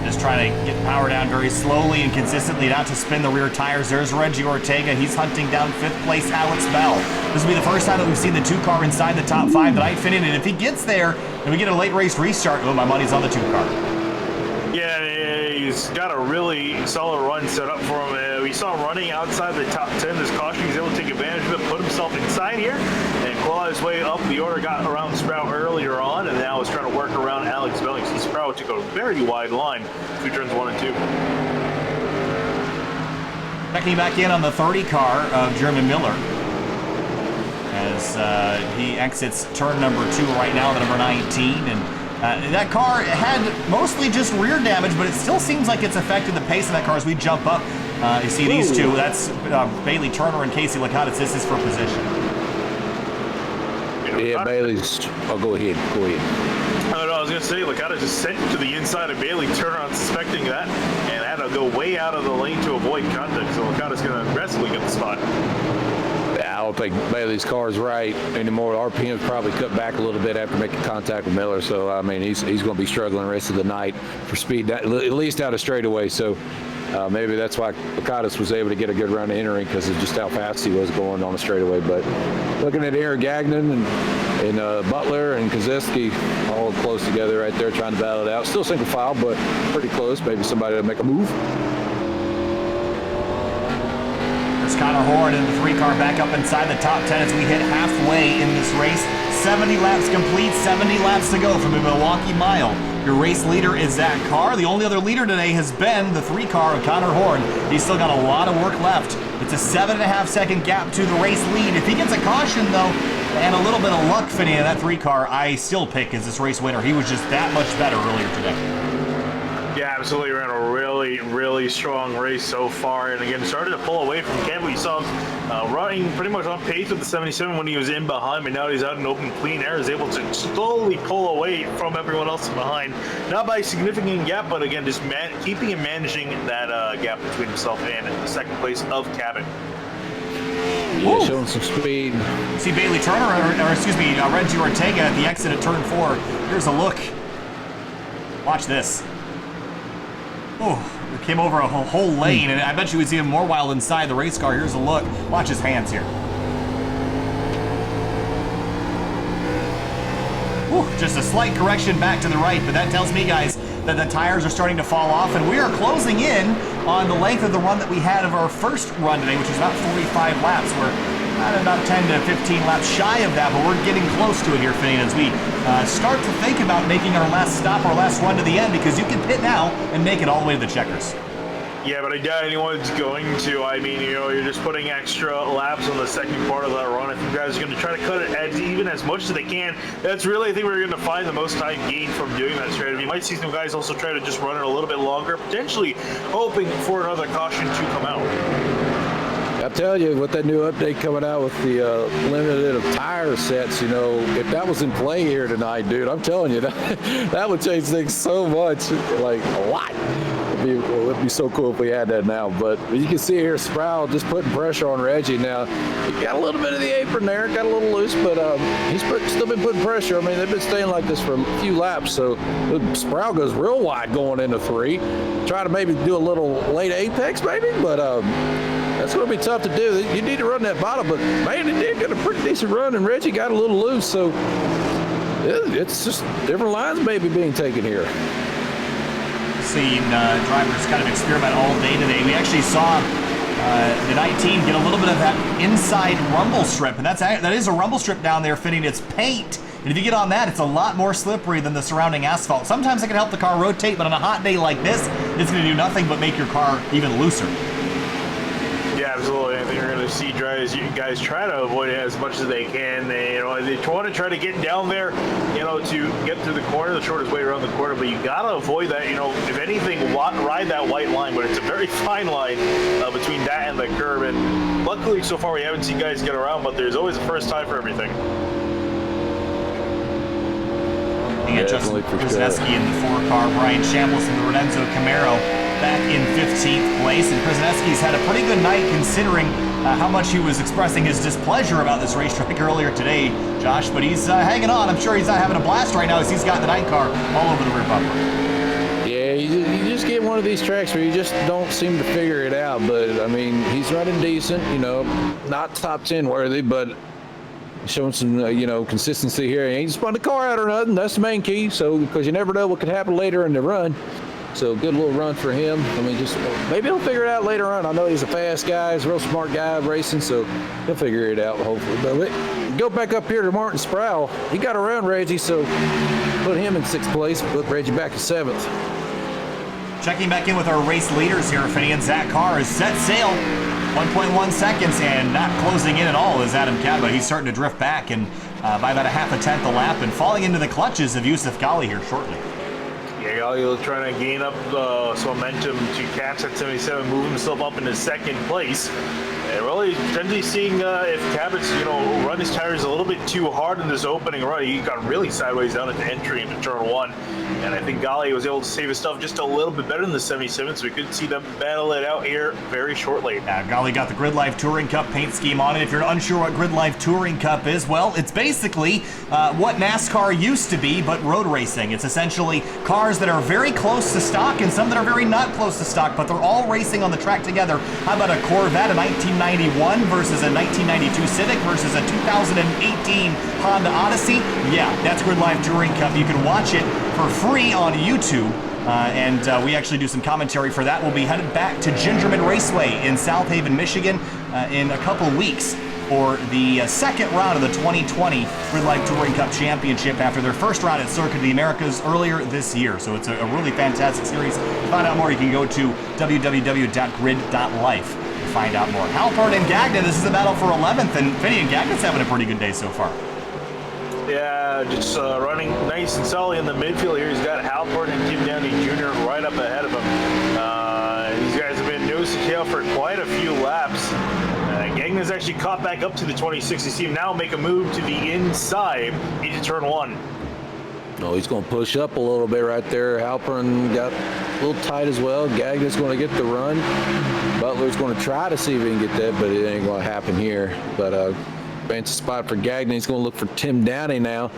S1: Just trying to get power down very slowly and consistently, not to spin the rear tires. There's Reggie Ortega. He's hunting down 5th place Alex Bell. This will be the first time that we've seen the 2 car inside the top 5 that I fit in. And if he gets there and we get a late race restart, oh, my money's on the 2 car.
S2: Yeah, he's got a really solid run set up for him. We saw him running outside the top 10 this caution. He's able to take advantage of it, put himself inside here, and claw his way up the order. Got around Sprau earlier on, and now is trying to work around Alex Bell. You see Sprau took a very wide line through turns 1 and 2.
S1: Checking back in on the 30 car of German Miller. As as he exits turn number 2 right now, the number 19. And that car had mostly just rear damage, but it still seems like it's affected the pace of that car as we jump up. You see these two. That's Bailey Turner and Casey Lakatos. This is for position.
S3: Yeah, Bailey's. Oh, go ahead. Go ahead.
S2: Oh, no, I was going to say, Lakatos just sent it to the inside of Bailey Turner unsuspecting that, and had to go way out of the lane to avoid contact. So Lakatos going to aggressively get the spot.
S3: I don't think Bailey's car is right anymore. RPM's probably cut back a little bit after making contact with Miller. So, I mean, he's going to be struggling the rest of the night for speed, at least out of straightaway. So, maybe that's why Lakatos was able to get a good run entering, because of just how fast he was going on the straightaway. But looking at here, Gagnon and Butler and Kozeski all close together right there trying to battle it out. Still single file, but pretty close. Maybe somebody will make a move.
S1: There's Conor Hom in the 3-car back up inside the top 10 as we hit halfway in this race. 70 laps complete, 70 laps to go from the Milwaukee Mile. Your race leader is that car. The only other leader today has been the 3-car of Conor Hom. He's still got a lot of work left. It's a 7.5-second gap to the race lead. If he gets a caution, though, and a little bit of luck fitting in that 3-car, I still pick as this race winner. He was just that much better earlier today.
S2: Yeah, absolutely. Ran a really, really strong race so far. And again, started to pull away from Campbell. You saw him running pretty much on pace with the 77 when he was in behind, but now he's out in open clean air, is able to slowly pull away from everyone else behind. Not by a significant gap, but again, just keeping and managing that gap between himself and the second place of Cabot.
S3: Yeah, showing some speed.
S1: See Bailey Turner, or excuse me, Reggie Ortega at the exit at turn 4. Here's a look. Watch this. Oh, it came over a whole lane, and I bet you would see him more wild inside the race car. Here's a look. Watch his hands here. Whew, just a slight correction back to the right, but that tells me, guys, that the tires are starting to fall off, and we are closing in on the length of the run that we had of our first run today, which was about 45 laps. We're about 10 to 15 laps shy of that, but we're getting close to it here, Finn, as we start to think about making our last stop, our last run to the end, because you can pit now and make it all the way to the checkers.
S2: Yeah, but I doubt anyone's going to. I mean, you know, you're just putting extra laps on the second part of that run. If you guys are going to try to cut it even as much as they can, that's really, I think, we're going to find the most time gained from doing that strategy. You might see some guys also try to just run it a little bit longer, potentially hoping for another caution to come out.
S3: I'll tell you, with that new update coming out with the limited of tire sets, you know, if that was in play here tonight, dude, I'm telling you, that would change things so much, like a lot. It'd be so cool if we had that now. But you can see here, Sprau just putting pressure on Reggie. Now, he got a little bit of the apron there, got a little loose, but he's still been putting pressure. I mean, they've been staying like this for a few laps, so Sprau goes real wide going into 3. Try to maybe do a little late apex, maybe, but that's going to be tough to do. You need to run that bottom, but man, it did get a pretty decent run, and Reggie got a little loose, so it's just different lines maybe being taken here.
S1: Seen drivers kind of experiment all day today. We actually saw the 19 get a little bit of that inside rumble strip, and that is a rumble strip down there fitting its paint. And if you get on that, it's a lot more slippery than the surrounding asphalt. Sometimes it can help the car rotate, but on a hot day like this, it's going to do nothing but make your car even looser.
S2: Yeah, absolutely. I think you're going to see guys try to avoid it as much as they can. They want to try to get down there, to get through the corner, the shortest way around the corner. But you got to avoid that. If anything, ride that white line. But it's a very fine line between that and the curb. And luckily, so far, we haven't seen guys get around. But there's always a first time for everything.
S1: And Justin Krasneski in the 4-car, Brian Chambliss in the Renenzo Camaro back in 15th place. And Krasneski's had a pretty good night considering how much he was expressing his displeasure about this racetrack earlier today, Josh. But he's hanging on. I'm sure he's not having a blast right now as he's got the 9-car all over the rear bumper.
S3: Yeah, you just get one of these tracks where you just don't seem to figure it out. But, I mean, he's running decent, not top 10 worthy, but showing some, consistency here. He ain't spun the car out or nothing. That's the main key. So, because you never know what could happen later in the run. So, good little run for him. I mean, maybe he'll figure it out later on. I know he's a fast guy. He's a real smart guy racing, so he'll figure it out, hopefully. But go back up here to Martin Sprau. He got around Reggie, so put him in 6th place. Put Reggie back in 7th.
S1: Checking back in with our race leaders here, Finney, and Zach Carr has set sail 1.1 seconds and not closing in at all is Adam Cadwell. He's starting to drift back and by about a half a tenth a lap and falling into the clutches of Yousuf Ghaly here shortly.
S2: Yeah, Ghaly trying to gain up some momentum to catch that 77, move himself up into second place. And really potentially seeing if Cabot's, run his tires a little bit too hard in this opening run. He got really sideways down at the entry into turn 1. And I think Ghaly was able to save his stuff just a little bit better than the 77, so we could see them battle it out here very shortly.
S1: Ghaly got the Grid Life Touring Cup paint scheme on it. If you're unsure what Grid Life Touring Cup is, well, it's basically what NASCAR used to be, but road racing. It's essentially cars that are very close to stock and some that are very not close to stock, but they're all racing on the track together. How about a Corvette, a 1991 versus a 1992 Civic versus a 2018 Honda Odyssey? Yeah, that's Grid Life Touring Cup. You can watch it for free on YouTube, and we actually do some commentary for that. We'll be headed back to Gingerman Raceway in South Haven, Michigan in a couple of weeks for the second round of the 2020 Grid Life Touring Cup Championship after their first round at Circuit of the Americas earlier this year. So it's a really fantastic series. To find out more, you can go to www.grid.life to find out more. Halpern and Gagnon, this is a battle for 11th, and Finian Gagnon's having a pretty good day so far.
S2: Yeah, just running nice and solid in the midfield here. He's got Halpern and Tim Downey Jr. right up ahead of him. These guys have been nose to tail for quite a few laps. Gagnon's actually caught back up to the 26. You see him now make a move to the inside into turn 1.
S3: Oh, he's going to push up a little bit right there. Halpern got a little tight as well. Gagnon's going to get the run. Butler's going to try to see if he can get that, but it ain't going to happen here. But fancy spot for Gagnon. He's going to look for Tim Downey now.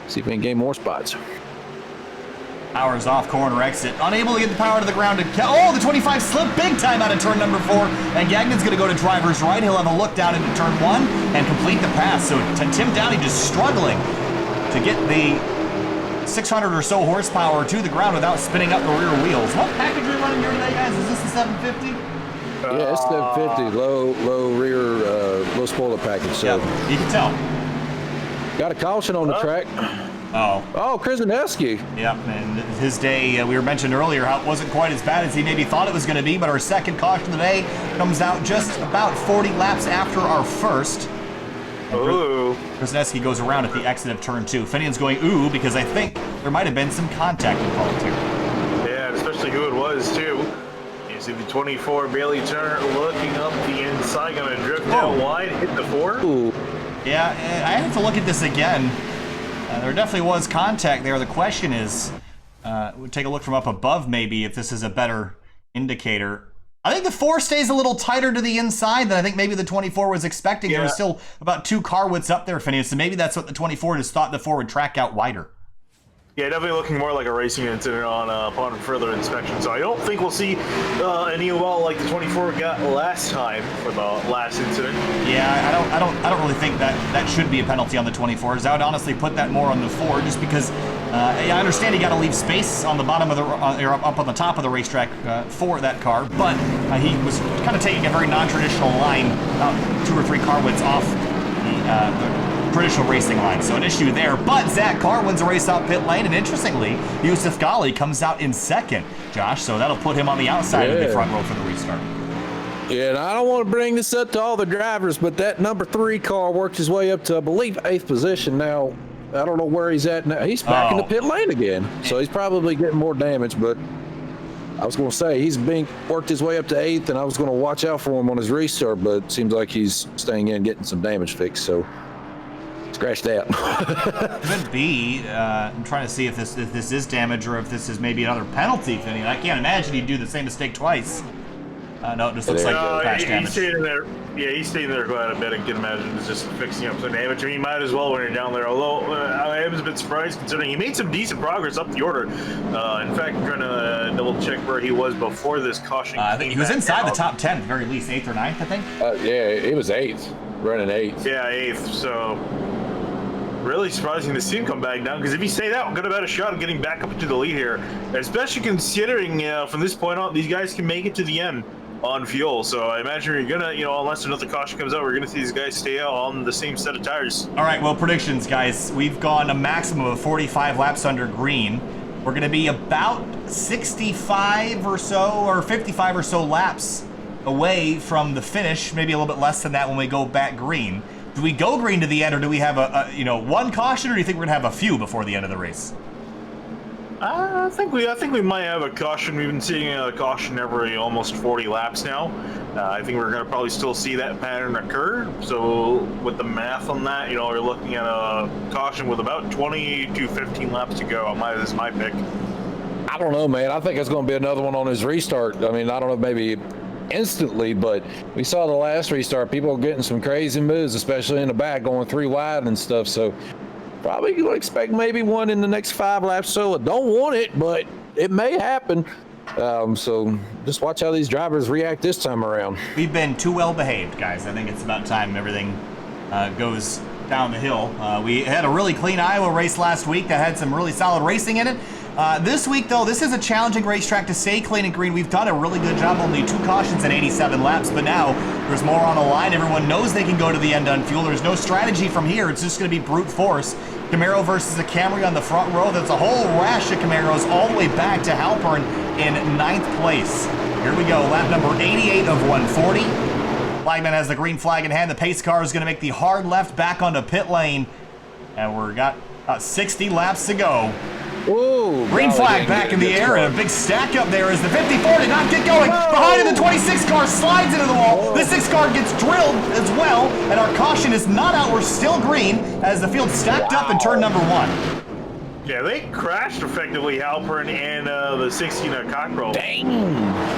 S3: See if he can gain more spots.
S1: Powers off corner exit. Unable to get the power to the ground. The 25 slipped big time out of turn number 4. And Gagnon's going to go to driver's right. He'll have a look down into turn 1 and complete the pass. So Tim Downey just struggling to get the 600 or so horsepower to the ground without spinning up the rear wheels. What package are you running here today, guys? Is this the 750?
S3: Yeah, it's 750. Low rear, low spoiler package. So
S1: yeah, you can tell.
S3: Got a caution on the track. Oh, Krasinski.
S1: Yep, and his day, we were mentioned earlier how it wasn't quite as bad as he maybe thought it was going to be, but our second caution of the day comes out just about 40 laps after our first.
S2: Ooh.
S1: Krasinski goes around at the exit of turn 2. Finian's going ooh because I think there might have been some contact involved here.
S2: Yeah, especially who it was too. You see the 24 Bailey Turner looking up the inside, going to drift out wide, hit the 4.
S3: Ooh.
S1: Yeah, I have to look at this again. There definitely was contact there. The question is, we'll take a look from up above maybe if this is a better indicator. I think the 4 stays a little tighter to the inside than I think maybe the 24 was expecting.
S2: Yeah.
S1: There was still about 2 car widths up there, Phineas, so maybe that's what the 24 just thought the 4 would track out wider.
S2: Yeah, definitely looking more like a racing incident upon further inspection. So I don't think we'll see an EOL like the 24 got last time for the last incident.
S1: Yeah, I don't really think that should be a penalty on the 24s. I would honestly put that more on the 4, just because I understand you got to leave space on the bottom of the or up on the top of the racetrack for that car, but he was kind of taking a very non-traditional line, about 2 or 3 car widths off the traditional racing line, so an issue there. But Zach Carr wins a race out pit lane, and interestingly, Yousuf Ghaly comes out in second, Josh, so that'll put him on the outside of the front row for the restart.
S3: Yeah, and I don't want to bring this up to all the drivers, but that number 3 car worked his way up to, I believe, 8th position. Now, I don't know where he's at now. He's back in the pit lane again, so he's probably getting more damage, but I was going to say he's worked his way up to 8th, and I was going to watch out for him on his restart, but it seems like he's staying in, getting some damage fixed, so scratch that.
S1: Could be. I'm trying to see if this is damage or if this is maybe another penalty thing. I can't imagine he'd do the same mistake twice. No, it just looks like crash damage.
S2: He's staying there. Yeah, he's staying there quite a bit. I can imagine it's just fixing up some damage. I mean, you might as well when you're down there. Although I am a bit surprised considering he made some decent progress up the order. In fact, I'm trying to double check where he was before this caution.
S1: I think he was inside the top 10 at the very least, 8th or 9th, I think.
S3: Yeah, he was 8th, running 8th.
S2: Yeah, 8th. So really surprising to see him come back down, because if you say that, we're going to have a shot of getting back up into the lead here, especially considering from this point on, these guys can make it to the end on fuel. So I imagine you're going to, unless another caution comes out, we're going to see these guys stay out on the same set of tires.
S1: All right, well, predictions, guys. We've gone a maximum of 45 laps under green. We're going to be about 65 or so, or 55 or so laps away from the finish, maybe a little bit less than that when we go back green. Do we go green to the end, or do we have one caution, or do you think we're gonna have a few before the end of the race?
S2: I think we might have a caution. We've been seeing a caution every almost 40 laps now. I think we're going to probably still see that pattern occur. So with the math on that, we're looking at a caution with about 20 to 15 laps to go. This is my pick.
S3: I don't know, man. I think it's going to be another one on his restart. I mean, I don't know, maybe instantly, but we saw the last restart. People getting some crazy moves, especially in the back, going 3 wide and stuff. So probably going to expect maybe one in the next 5 laps. So I don't want it, but it may happen. So just watch how these drivers react this time around.
S1: We've been too well behaved, guys. I think it's about time everything goes down the hill. We had a really clean Iowa race last week that had some really solid racing in it. This week, though, this is a challenging racetrack to stay clean and green. We've done a really good job, only 2 cautions in 87 laps, but now there's more on the line. Everyone knows they can go to the end unfueled. There's no strategy from here. It's just going to be brute force. Camaro versus a Camry on the front row. That's a whole rash of Camaros all the way back to Halpern in 9th place. Here we go, lap number 88 of 140. Flagman has the green flag in hand. The pace car is going to make the hard left back onto pit lane. And we're got 60 laps to go.
S3: Ooh,
S1: green flag back in the air, and a big stack up there as the 54 did not get going. Whoa. Behind it, the 26 car slides into the wall. Whoa. The 6 car gets drilled as well, and our caution is not out. We're still green as the field stacked up in turn number 1.
S2: Yeah, they crashed effectively, Halpern and the 16 Cockrell.
S3: Dang.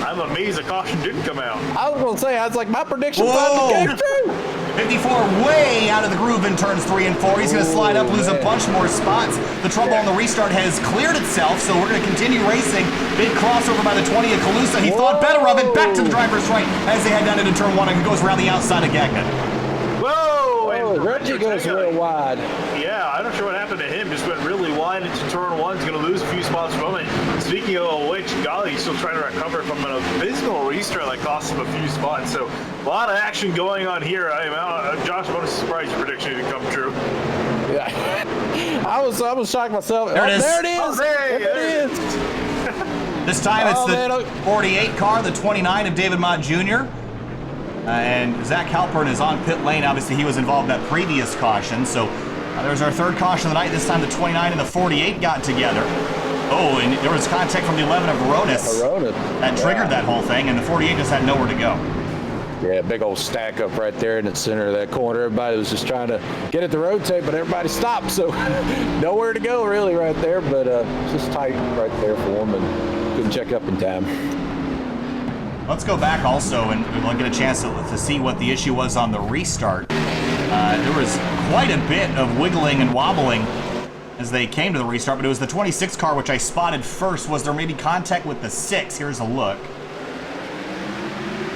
S2: I'm amazed the caution didn't come out.
S3: I was going to say, I was like, my prediction finally came true.
S1: 54 way out of the groove in turns 3 and 4. He's going to slide up, lose a bunch more spots. The trouble on the restart has cleared itself, so we're going to continue racing. Big crossover by the 20 of Calusa. He thought better of it. Back to the driver's right as they head down into turn 1 and goes around the outside of Gagnon.
S2: Whoa!
S3: And Reggie goes real wide.
S2: Yeah, I'm not sure what happened to him. Just went really wide into turn 1. He's going to lose a few spots from it. Speaking of which, Ghaly still trying to recover from an abysmal restart that cost him a few spots. So a lot of action going on here. Josh, I'm surprised your prediction didn't come true.
S3: Yeah, I was shocked myself.
S1: There it is.
S3: There it is.
S2: Oh, there
S3: it is.
S1: This time it's the 48 car, the 29 of David Mott Jr. And Zach Halpern is on pit lane. Obviously, he was involved in that previous caution. So there's our 3rd caution of the night. This time the 29 and the 48 got together. Oh, and there was contact from the 11 of Aronis. That triggered that whole thing, and the 48 just had nowhere to go.
S3: Yeah, big old stack up right there in the center of that corner. Everybody was just trying to get it to rotate, but everybody stopped, so nowhere to go really right there. But just tight right there for them, and couldn't check up in time.
S1: Let's go back also, and we'll get a chance to see what the issue was on the restart. There was quite a bit of wiggling and wobbling as they came to the restart, but it was the 26 car which I spotted first. Was there maybe contact with the 6? Here's a look.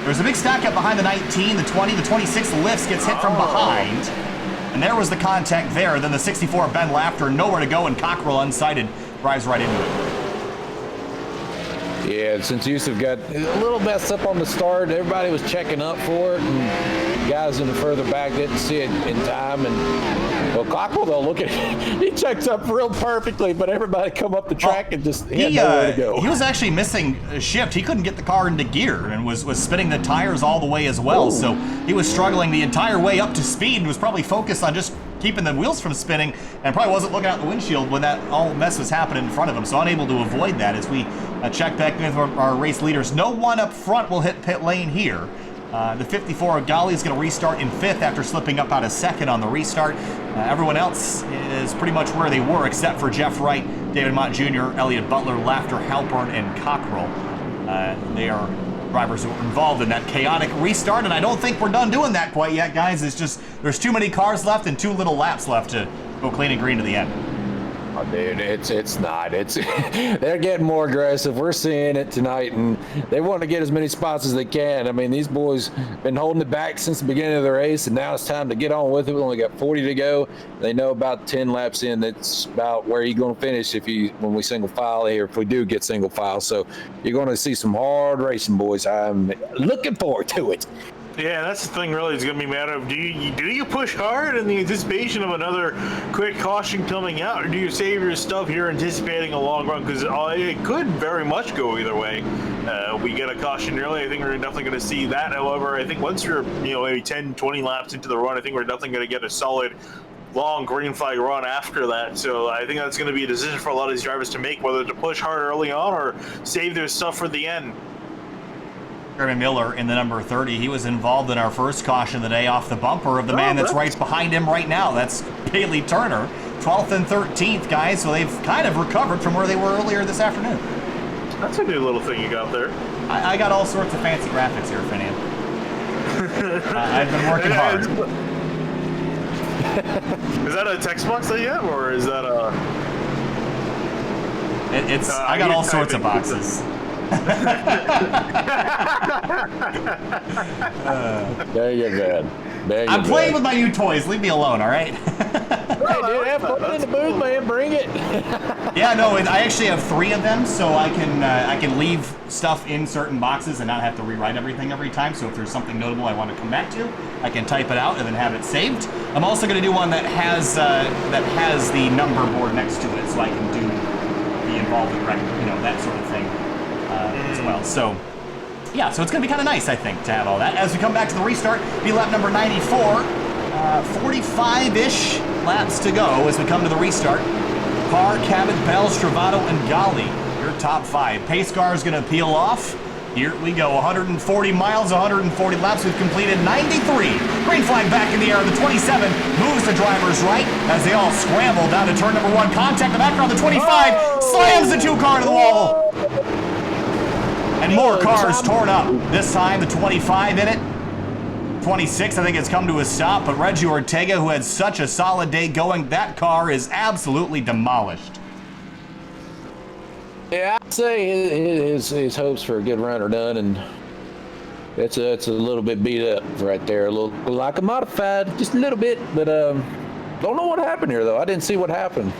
S1: There's a big stack up behind the 19, the 20, the 26 lifts, gets hit from behind. And there was the contact there. Then the 64 Ben Laughter, nowhere to go, and Cockrell unsighted drives right into it.
S3: Yeah, since Yousuf got a little messed up on the start, everybody was checking up for it, and guys in the further back didn't see it in time. And well, Cockrell, though, look at it. He checks up real perfectly, but everybody come up the track and just he had nowhere to go.
S1: He was actually missing a shift. He couldn't get the car into gear and was spinning the tires all the way as well. Ooh. So he was struggling the entire way up to speed and was probably focused on just keeping the wheels from spinning, and probably wasn't looking out the windshield when that all mess was happening in front of him. So unable to avoid that as we check back with our race leaders. No one up front will hit pit lane here. The 54 of Ghaly is going to restart in 5th after slipping up out of 2nd on the restart. Everyone else is pretty much where they were except for Jeff Wright, David Mott Jr., Elliott Butler, Laughter, Halpern, and Cockrell. They are drivers who were involved in that chaotic restart, and I don't think we're done doing that quite yet, guys. It's just there's too many cars left and too little laps left to go clean and green to the end.
S3: Oh, dude, it's not. They're getting more aggressive. We're seeing it tonight, and they want to get as many spots as they can. I mean, these boys been holding it back since the beginning of the race, and now it's time to get on with it. We only got 40 to go. They know about 10 laps in. That's about where you're going to finish when we single file here, if we do get single file. So you're going to see some hard racing, boys. I'm looking forward to it.
S2: Yeah, that's the thing. Really, is going to be a matter of do you push hard in the anticipation of another quick caution coming out, or do you save your stuff here anticipating a long run? Because it could very much go either way. We get a caution early. I think we're definitely going to see that. However, I think once we're maybe 10, 20 laps into the run, I think we're definitely going to get a solid long green flag run after that. So I think that's going to be a decision for a lot of these drivers to make, whether to push hard early on or save their stuff for the end.
S1: Jeremy Miller in the number 30, he was involved in our first caution of the day off the bumper of the man that's right behind him right now. That's Bailey Turner, 12th and 13th, guys. So they've kind of recovered from where they were earlier this afternoon.
S2: That's a new little thing you got there.
S1: I got all sorts of fancy graphics here, Finian. I've been working hard.
S2: Is that a text box that you have, or is that a...
S1: I got all sorts of boxes.
S3: There you go.
S1: I'm playing with my new toys. Leave me alone, all right?
S3: Hey, dude, have fun in the booth, man. Bring it.
S1: Yeah, no, I actually have 3 of them, so I can leave stuff in certain boxes and not have to rewrite everything every time. So if there's something notable I want to come back to, I can type it out and then have it saved. I'm also going to do one that has the number board next to it, so I can do the involvement record, that sort of thing as well. So. Yeah, so it's going to be kind of nice, I think, to have all that. As we come back to the restart, be lap number 94. 45-ish laps to go as we come to the restart. Parr, Cabot, Bell, Stravato, and Ghaly, your top 5. Pace car is going to peel off. Here we go, 140 miles, 140 laps. We've completed 93. Green flag back in the air. The 27 moves the driver's right as they all scramble down to turn number 1. Contact the back car. The 25 slams the 2 car to the wall. And more cars torn up. This time, the 25 in it. 26, I think, has come to a stop. But Reggie Ortega, who had such a solid day going, that car is absolutely demolished.
S3: Yeah, I'd say his hopes for a good run are done, and it's a little bit beat up right there. A little like a modified, just a little bit. But don't know what happened here, though. I didn't see what happened.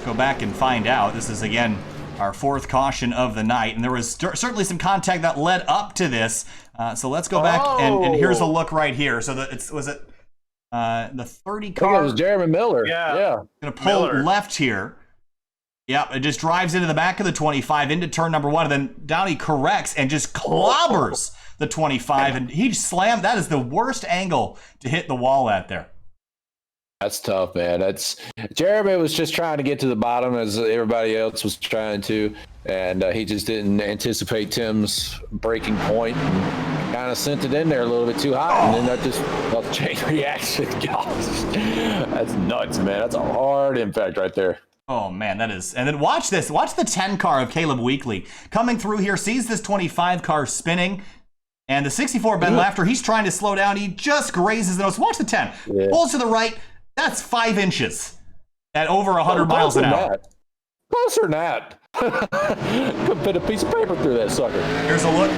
S1: Go back and find out. This is, again, our 4th caution of the night, and there was certainly some contact that led up to this. So let's go back and here's a look right here. So the 30 car?
S3: I think it was Jeremy Miller. Yeah.
S1: Gonna pull left here. Yep, it just drives into the back of the 25 into turn number 1, and then Downey corrects and just clobbers the 25, and he slammed. That is the worst angle to hit the wall at there.
S3: That's tough, man. Jeremy was just trying to get to the bottom as everybody else was trying to, and he just didn't anticipate Tim's breaking point and kind of sent it in there a little bit too high, and then that just felt the chain reaction. Gosh, that's nuts, man. That's a hard impact right there.
S1: Oh, man, that is. And then watch this. Watch the 10 car of Caleb Weekly coming through here, sees this 25 car spinning. And the 64 Ben Lafter, he's trying to slow down. He just grazes the nose. Watch the 10. Yeah. Pulls to the right. That's 5 inches at over 100 miles an hour.
S3: Closer than that. Could fit a piece of paper through that sucker.
S1: Here's a look.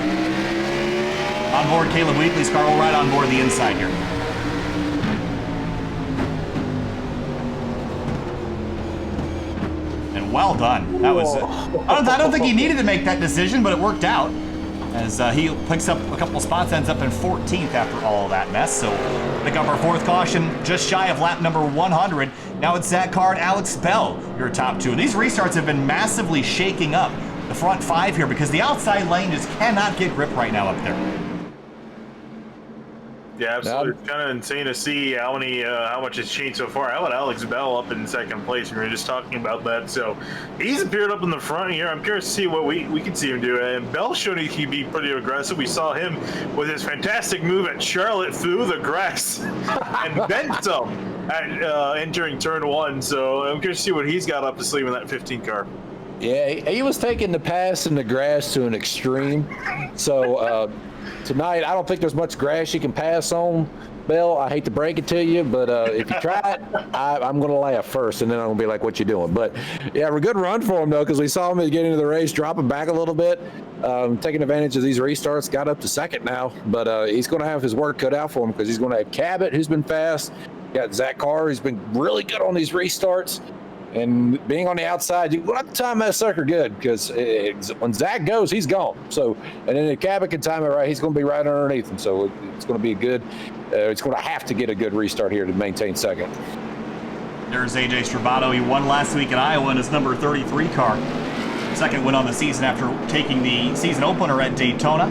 S1: On board Caleb Weekly's car. We're right on board the inside here. And well done. That was. I don't think he needed to make that decision, but it worked out. As he picks up a couple spots, ends up in 14th after all of that mess. So pick up our 4th caution just shy of lap number 100. Now it's Zach Carr and Alex Bell, your top 2. And these restarts have been massively shaking up the front 5 here because the outside lane just cannot get grip right now up there.
S2: Yeah, absolutely. It's kind of insane to see how much has changed so far. How about Alex Bell up in 2nd place? We were just talking about that. So he's appeared up in the front here. I'm curious to see what we can see him do. And Bell showed he can be pretty aggressive. We saw him with his fantastic move at Charlotte through the grass and then some at entering turn 1. So I'm curious to see what he's got up his sleeve in that 15 car.
S3: Yeah, he was taking the pass in the grass to an extreme. So tonight, I don't think there's much grass you can pass on, Bell. I hate to break it to you, but if you try it, I'm going to laugh first, and then I'm going to be like, what you doing? But, yeah, we're a good run for him, though, because we saw him get into the race, dropping back a little bit, taking advantage of these restarts, got up to 2nd now. But he's going to have his work cut out for him because he's going to have Cabot, who's been fast. Got Zach Carr, who's been really good on these restarts. And being on the outside, you want to time that sucker good because when Zach goes, he's gone. So, and then if Cabot can time it right, he's going to be right underneath him. So it's going to be a good, it's going to have to get a good restart here to maintain second.
S1: There's AJ Stravato. He won last week at Iowa in his number 33 car. Second win on the season after taking the season opener at Daytona.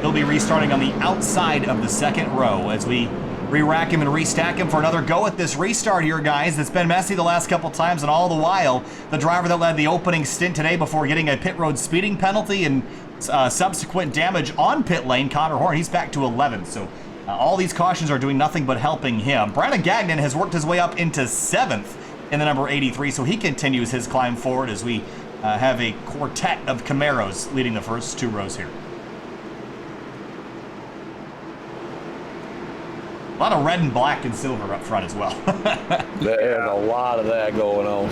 S1: He'll be restarting on the outside of the second row as we re-rack him and restack him for another go at this restart here, guys. It's been messy the last couple times, and all the while, the driver that led the opening stint today before getting a pit road speeding penalty and subsequent damage on pit lane, Conor Hom, he's back to 11th. So all these cautions are doing nothing but helping him. Brandon Gagnon has worked his way up into 7th in the number 83, so he continues his climb forward as we have a quartet of Camaros leading the first 2 rows here. A lot of red and black and silver up front as well.
S3: There's a lot of that going on.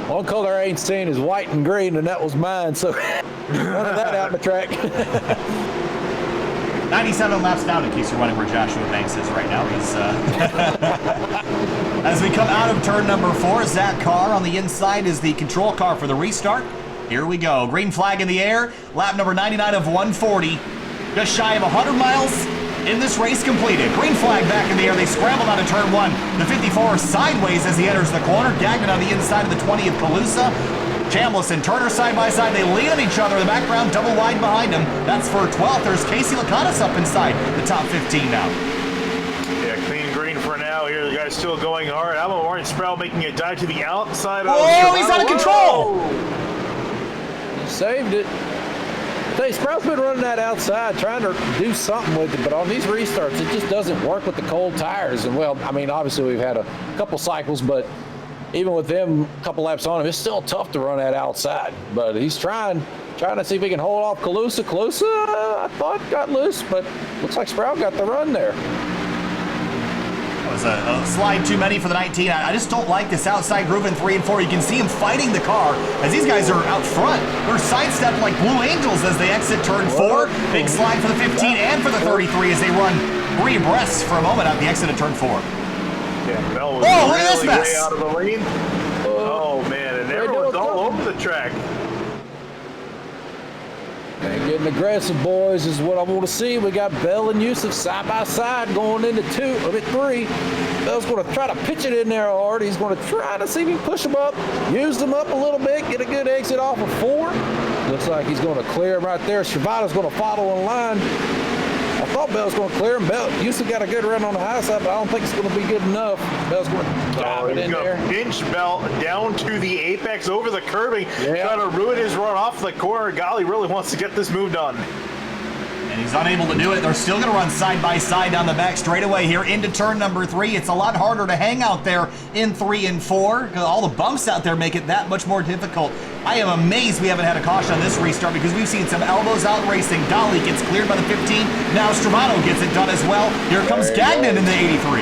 S3: One color I ain't seen is white and green, and that was mine, so none of that out in the track.
S1: 97 laps down, in case you're wondering where Joshua Banks is right now. He's as we come out of turn number 4, Zach Carr on the inside is the control car for the restart. Here we go. Green flag in the air. Lap number 99 of 140. Just shy of 100 miles in this race completed. Green flag back in the air. They scrambled out of turn 1. The 54 sideways as he enters the corner. Gagnon on the inside of the 20 of Calusa. Chambliss and Turner side by side. They lean on each other in the background, double wide behind him. That's for 12th. There's Casey Lakatos up inside the top 15 now.
S2: Yeah, clean green for now here. The guy's still going hard. How about Martin Sprau making a dive to the outside of
S1: Oh, he's out of control!
S3: He saved it. Hey, Sprau's been running that outside, trying to do something with it, but on these restarts, it just doesn't work with the cold tires. And, well, I mean, obviously we've had a couple cycles, but even with them a couple laps on him, it's still tough to run that outside. But he's trying to see if he can hold off Calusa. Calusa, I thought, got loose, but looks like Sprau got the run there.
S1: That was a slide too many for the 19. I just don't like this outside groove in 3 and 4. You can see him fighting the car as these guys are out front. They're sidestepped like Blue Angels as they exit turn 4. Big slide for the 15 and for the 33 as they run 3 abreast for a moment at the exit of turn 4.
S2: Yeah, Bell was
S1: look at this
S2: really
S1: mess.
S2: way out of the lane. Oh, man, and everyone's all over the track.
S3: And getting aggressive, boys, is what I want to see. We got Bell and Yousuf side by side going into 3. Bell's going to try to pitch it in there hard. He's going to try to see if he can push them up, use them up a little bit, get a good exit off of 4. Looks like he's going to clear him right there. Stravato's going to follow in line. I thought Bell's going to clear him. Yousuf got a good run on the high side, but I don't think it's going to be good enough. Bell's going to dive it in there.
S2: Pinch Bell down to the apex over the curbing, trying to ruin his run off the corner. Ghaly really wants to get this move done.
S1: And he's unable to do it. They're still going to run side by side down the back straightaway here into turn number 3. It's a lot harder to hang out there in 3 and 4. All the bumps out there make it that much more difficult. I am amazed we haven't had a caution on this restart because we've seen some elbows out racing. Ghaly gets cleared by the 15. Now Stravato gets it done as well. Here comes Gagnon in the 83.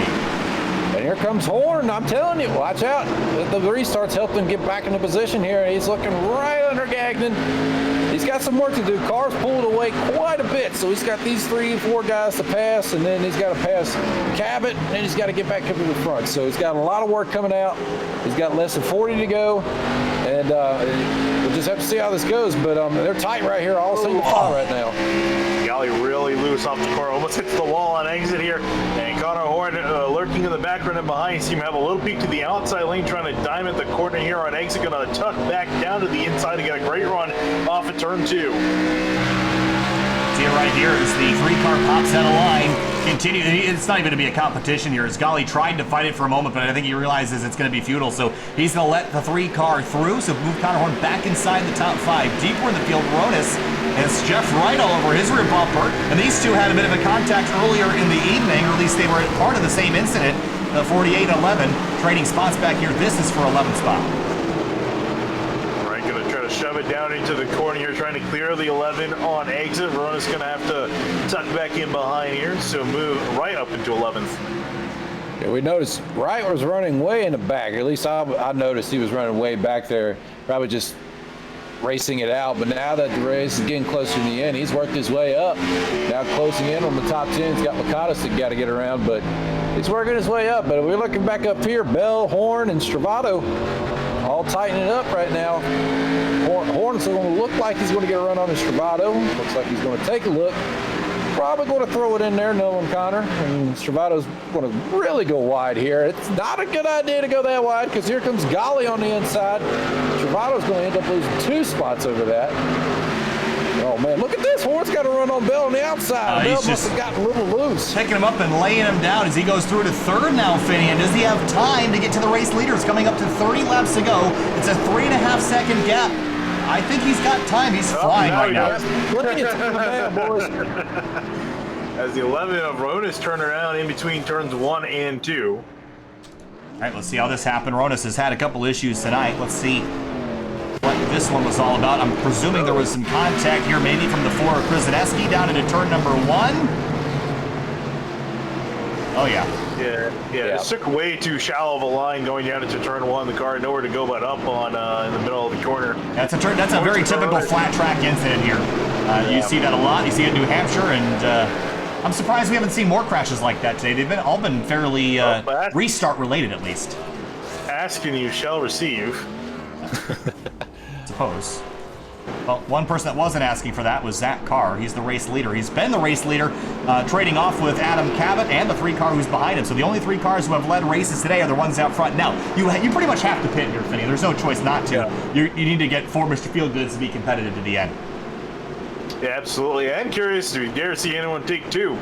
S3: And here comes Horn. I'm telling you, watch out. The restarts helped him get back into position here, and he's looking right under Gagnon. He's got some work to do. Car's pulled away quite a bit, so he's got these 3 and 4 guys to pass, and then he's got to pass Cabot, and then he's got to get back up to the front. So he's got a lot of work coming out. He's got less than 40 to go, and we'll just have to see how this goes. But they're tight right here, all single file right now.
S2: Ghaly really loose off the car, almost hits the wall on exit here, and Conor Hom lurking in the background and behind. See him have a little peek to the outside lane, trying to diamond the corner here on exit, gonna tuck back down to the inside to get a great run off at turn 2.
S1: See it right here as the 3-car pops out of line. Continue. It's not even going to be a competition here as Ghaly tried to fight it for a moment, but I think he realizes it's going to be futile, so he's going to let the 3-car through, so move Conor Hom back inside the top 5. Deeper in the field, Ronis has Jeff Wright all over his rear bumper, and these two had a bit of a contact earlier in the evening, or at least they were part of the same incident. 48-11, trading spots back here. This is for 11th spot.
S2: Shove it down into the corner here, trying to clear the 11 on exit. Verona's going to have to tuck back in behind here, so move right up into 11th.
S3: Yeah, we noticed Wright was running way in the back. At least I noticed he was running way back there. Probably just racing it out. But now that the race is getting closer to the end, he's worked his way up. Now closing in on the top 10. He's got Lakatos that got to get around, but he's working his way up. But we're looking back up here. Bell, Horn, and Stravato all tightening up right now. Horn's going to look like he's going to get a run on his Stravato. Looks like he's going to take a look. Probably going to throw it in there, knowing Conor. And Stravato's going to really go wide here. It's not a good idea to go that wide because here comes Ghaly on the inside. Stravato's going to end up losing 2 spots over that. Oh, man, look at this. Horn's got to run on Bell on the outside. Bell must have gotten a little loose.
S1: Picking him up and laying him down as he goes through to third now, Finney. And does he have time to get to the race leaders? Coming up to 30 laps to go. It's a 3.5-second gap. I think he's got time. He's flying right now.
S3: Look at the boys.
S2: As the 11 of Ronis turn around in between turns 1 and 2.
S1: All right, let's see how this happened. Ronis has had a couple issues tonight. Let's see what this one was all about. I'm presuming there was some contact here, maybe from the 4 of Krzyzewski down into turn number 1. Oh, yeah.
S2: Yeah. It took way too shallow of a line going down into turn 1. The car had nowhere to go but up on in the middle of the corner.
S1: That's a very typical flat track incident here. You see that a lot. You see it in New Hampshire, and I'm surprised we haven't seen more crashes like that today. They've all been fairly restart related, at least.
S2: Asking you shall receive.
S1: Suppose. Well, one person that wasn't asking for that was Zach Carr. He's the race leader. He's been the race leader, trading off with Adam Cabot and the 3 car who's behind him. So the only 3 cars who have led races today are the ones out front. Now, you pretty much have to pit here, Finney. There's no choice not to. Yeah. You need to get 4 Mr. Feelgoods to be competitive to the end.
S2: Yeah, absolutely. I'm curious to dare see anyone take 2.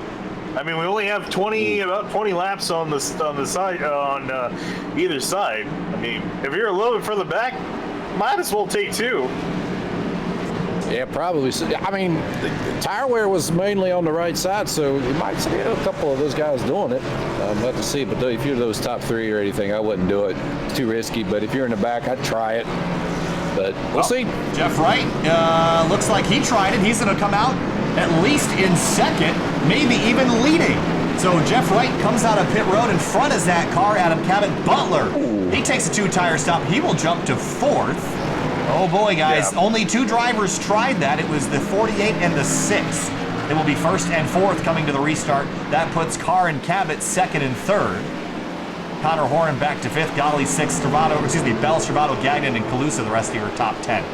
S2: I mean, we only have about 20 laps on the side on either side. I mean, if you're a little bit further back, might as well take 2.
S3: Yeah, probably. I mean, the tire wear was mainly on the right side, so you might see a couple of those guys doing it. I'd have to see, but if you're those top 3 or anything, I wouldn't do it. It's too risky, but if you're in the back, I'd try it. But we'll see.
S1: Jeff Wright looks like he tried it. He's going to come out at least in 2nd, maybe even leading. So Jeff Wright comes out of pit road in front of Zach Carr, Adam Cabot. Butler, he takes a 2-tire stop. He will jump to 4th. Oh boy, guys, Only 2 drivers tried that. It was the 48 and the 6. It will be 1st and 4th coming to the restart. That puts Carr and Cabot 2nd and 3rd. Conor Hom back to 5th, Ghaly 6th, Bell, Stravato, Gagnon, and Calusa, the rest of your top 10.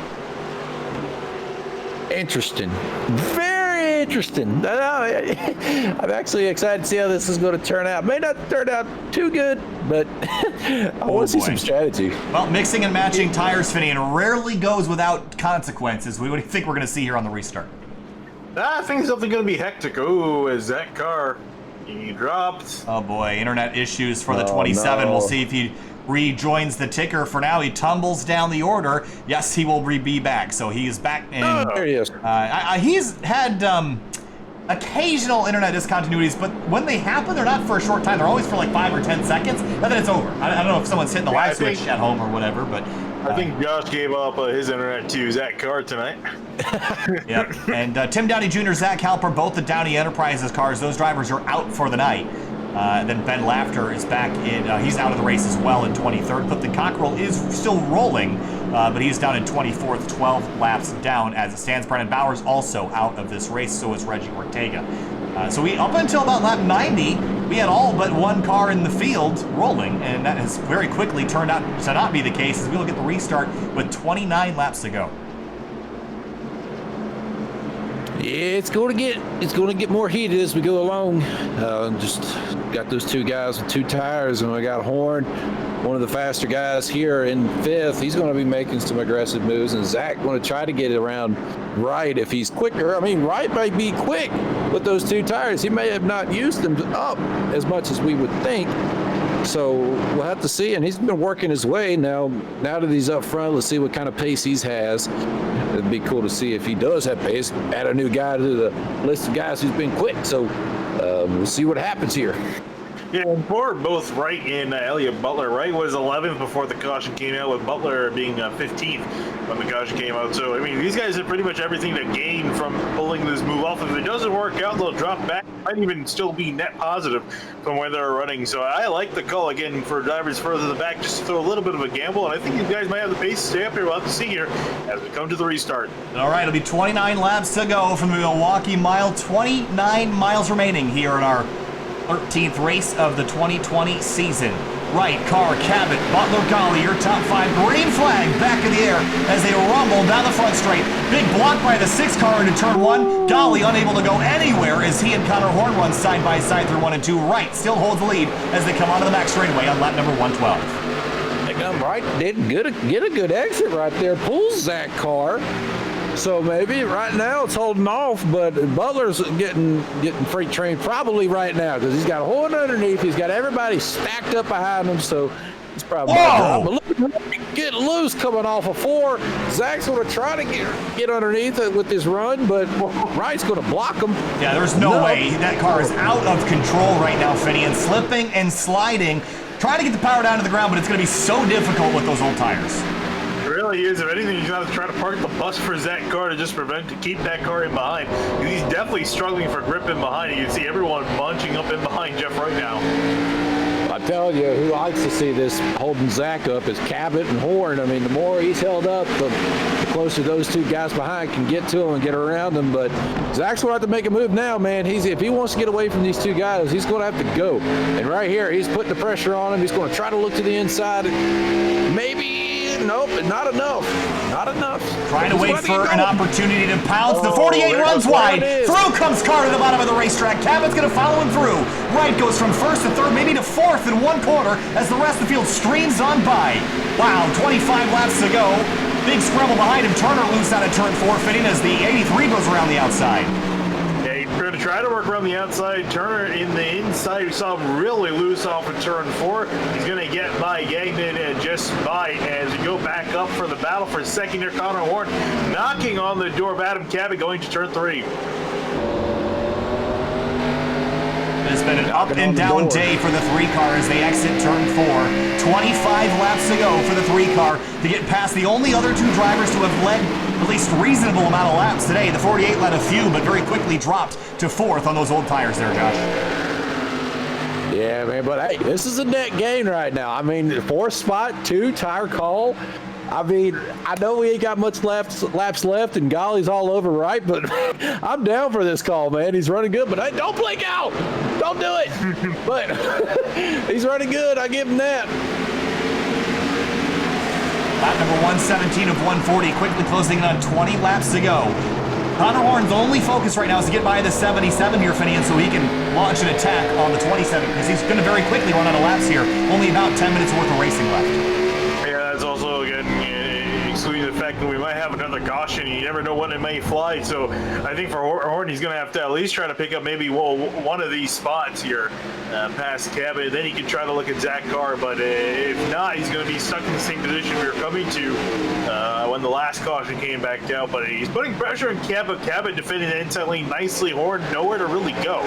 S3: Interesting. Very interesting. I'm actually excited to see how this is going to turn out. May not turn out too good, but I want to see some strategy.
S1: Well, mixing and matching tires, Finney, and rarely goes without consequences. What do you think we're going to see here on the restart?
S2: I think something going to be hectic. Oh, is that car? He dropped.
S1: Oh boy, internet issues for the 27. No. We'll see if he rejoins the ticker. For now, he tumbles down the order. Yes, he will be back. So he is back. And,
S3: there he is.
S1: He's had occasional internet discontinuities, but when they happen, they're not for a short time. They're always for like 5 or 10 seconds, and then it's over. I don't know if someone's hitting the live switch at home or whatever, but...
S2: I think Josh gave up his internet to Zach Carr tonight.
S1: Yep. And Tim Downey Jr., Zach Halper, both the Downey Enterprises cars, those drivers are out for the night. Then Ben Laughter is back in. He's out of the race as well in 23rd. But the Cockerel is still rolling, but he's down in 24th, 12 laps down as it stands. Brennan Bowers also out of this race, so is Reggie Ortega. So up until about lap 90, we had all but 1 car in the field rolling, and that has very quickly turned out to not be the case as we look at the restart with 29 laps to go.
S3: Yeah, it's going to get more heated as we go along. Just got those 2 guys with 2 tires, and we got Horn, one of the faster guys here in 5th. He's going to be making some aggressive moves, and Zach going to try to get it around Wright if he's quicker. I mean, Wright might be quick with those 2 tires. He may have not used them up as much as we would think. So we'll have to see, and he's been working his way now that he's up front. Let's see what kind of pace he has. It'd be cool to see if he does have pace. Add a new guy to the list of guys who's been quick. So we'll see what happens here.
S2: Yeah, and for both Wright and Elliott Butler, Wright was 11th before the caution came out, with Butler being 15th when the caution came out. So, I mean, these guys have pretty much everything to gain from pulling this move off. If it doesn't work out, they'll drop back. Might even still be net positive from where they're running. So I like the call, again, for drivers further to the back, just to throw a little bit of a gamble. And I think these guys might have the pace to stay up here. We'll have to see here as we come to the restart.
S1: All right, it'll be 29 laps to go from the Milwaukee Mile. 29 miles remaining here in our 13th race of the 2020 season. Wright, Carr, Cabot, Butler, Ghaly, your top 5. Green flag back in the air as they rumble down the front straight. Big block by the 6 car into turn 1. Ghaly unable to go anywhere as he and Conor Hom run side by side through 1 and 2. Wright still holds the lead as they come onto the back straightaway on lap number 112.
S3: Wright did get a good exit right there. Pulls that car. So maybe right now it's holding off, but Butler's getting freight trained probably right now because he's got a horn underneath. He's got everybody stacked up behind him, so it's probably but look at him get loose coming off of 4. Zach's going to try to get underneath it with his run, but Wright's going to block him.
S1: Yeah, there's no way. That car is out of control right now, Finney, and slipping and sliding. Trying to get the power down to the ground, but it's going to be so difficult with those old tires.
S2: It really is. If anything, he's got to try to park the bus for Zach Carr to just keep that car in behind. He's definitely struggling for grip in behind. You can see everyone bunching up in behind Jeff right now.
S3: I tell you, who likes to see this holding Zach up is Cabot and Horn. I mean, the more he's held up, the closer those 2 guys behind can get to him and get around him. But Zach's going to have to make a move now, man. If he wants to get away from these 2 guys, he's going to have to go. And right here, he's putting the pressure on him. He's going to try to look to the inside. Maybe. Nope, not enough. Not enough.
S1: Trying to wait for an opportunity to pounce. The 48 runs wide. Through comes Carr to the bottom of the racetrack. Cabot's going to follow him through. Wright goes from 1st to 3rd, maybe to 4th in 1 corner as the rest of the field streams on by. Wow, 25 laps to go. Big scramble behind him. Turner loose out of turn 4, fitting as the 83 goes around the outside.
S2: Going to try to work around the outside. Turner in the inside. We saw him really loose off of turn 4. He's going to get by Gagnon and just by as we go back up for the battle for second here. Conor Hom knocking on the door of Adam Cabot going to turn 3.
S1: It's been an up and down day for the 3 car as they exit turn 4. 25 laps to go for the 3 car to get past the only other 2 drivers to have led at least reasonable amount of laps today. The 48 led a few, but very quickly dropped to 4th on those old tires there, Josh.
S3: Yeah, man, but hey, this is a net gain right now. I mean, 4th spot, 2 tire call. I mean, I know we ain't got much laps left, and Ghaly's all over Wright, but I'm down for this call, man. He's running good, but hey, don't blink out. Don't do it. But he's running good. I give him that.
S1: Lap number 117 of 140, quickly closing in on 20 laps to go. Conor Hom's only focus right now is to get by the 77 here, Finney, and so he can launch an attack on the 27, because he's going to very quickly run out of laps here. Only about 10 minutes worth of racing left.
S2: Yeah, that's also, again, excluding the fact that we might have another caution. You never know when it may fly. So I think for Horn, he's going to have to at least try to pick up maybe one of these spots here past Cabot. Then he can try to look at Zach Carr. But if not, he's going to be stuck in the same position we were coming to when the last caution came back out. But he's putting pressure on Cabot. Cabot defending the inside lane nicely. Horn nowhere to really go.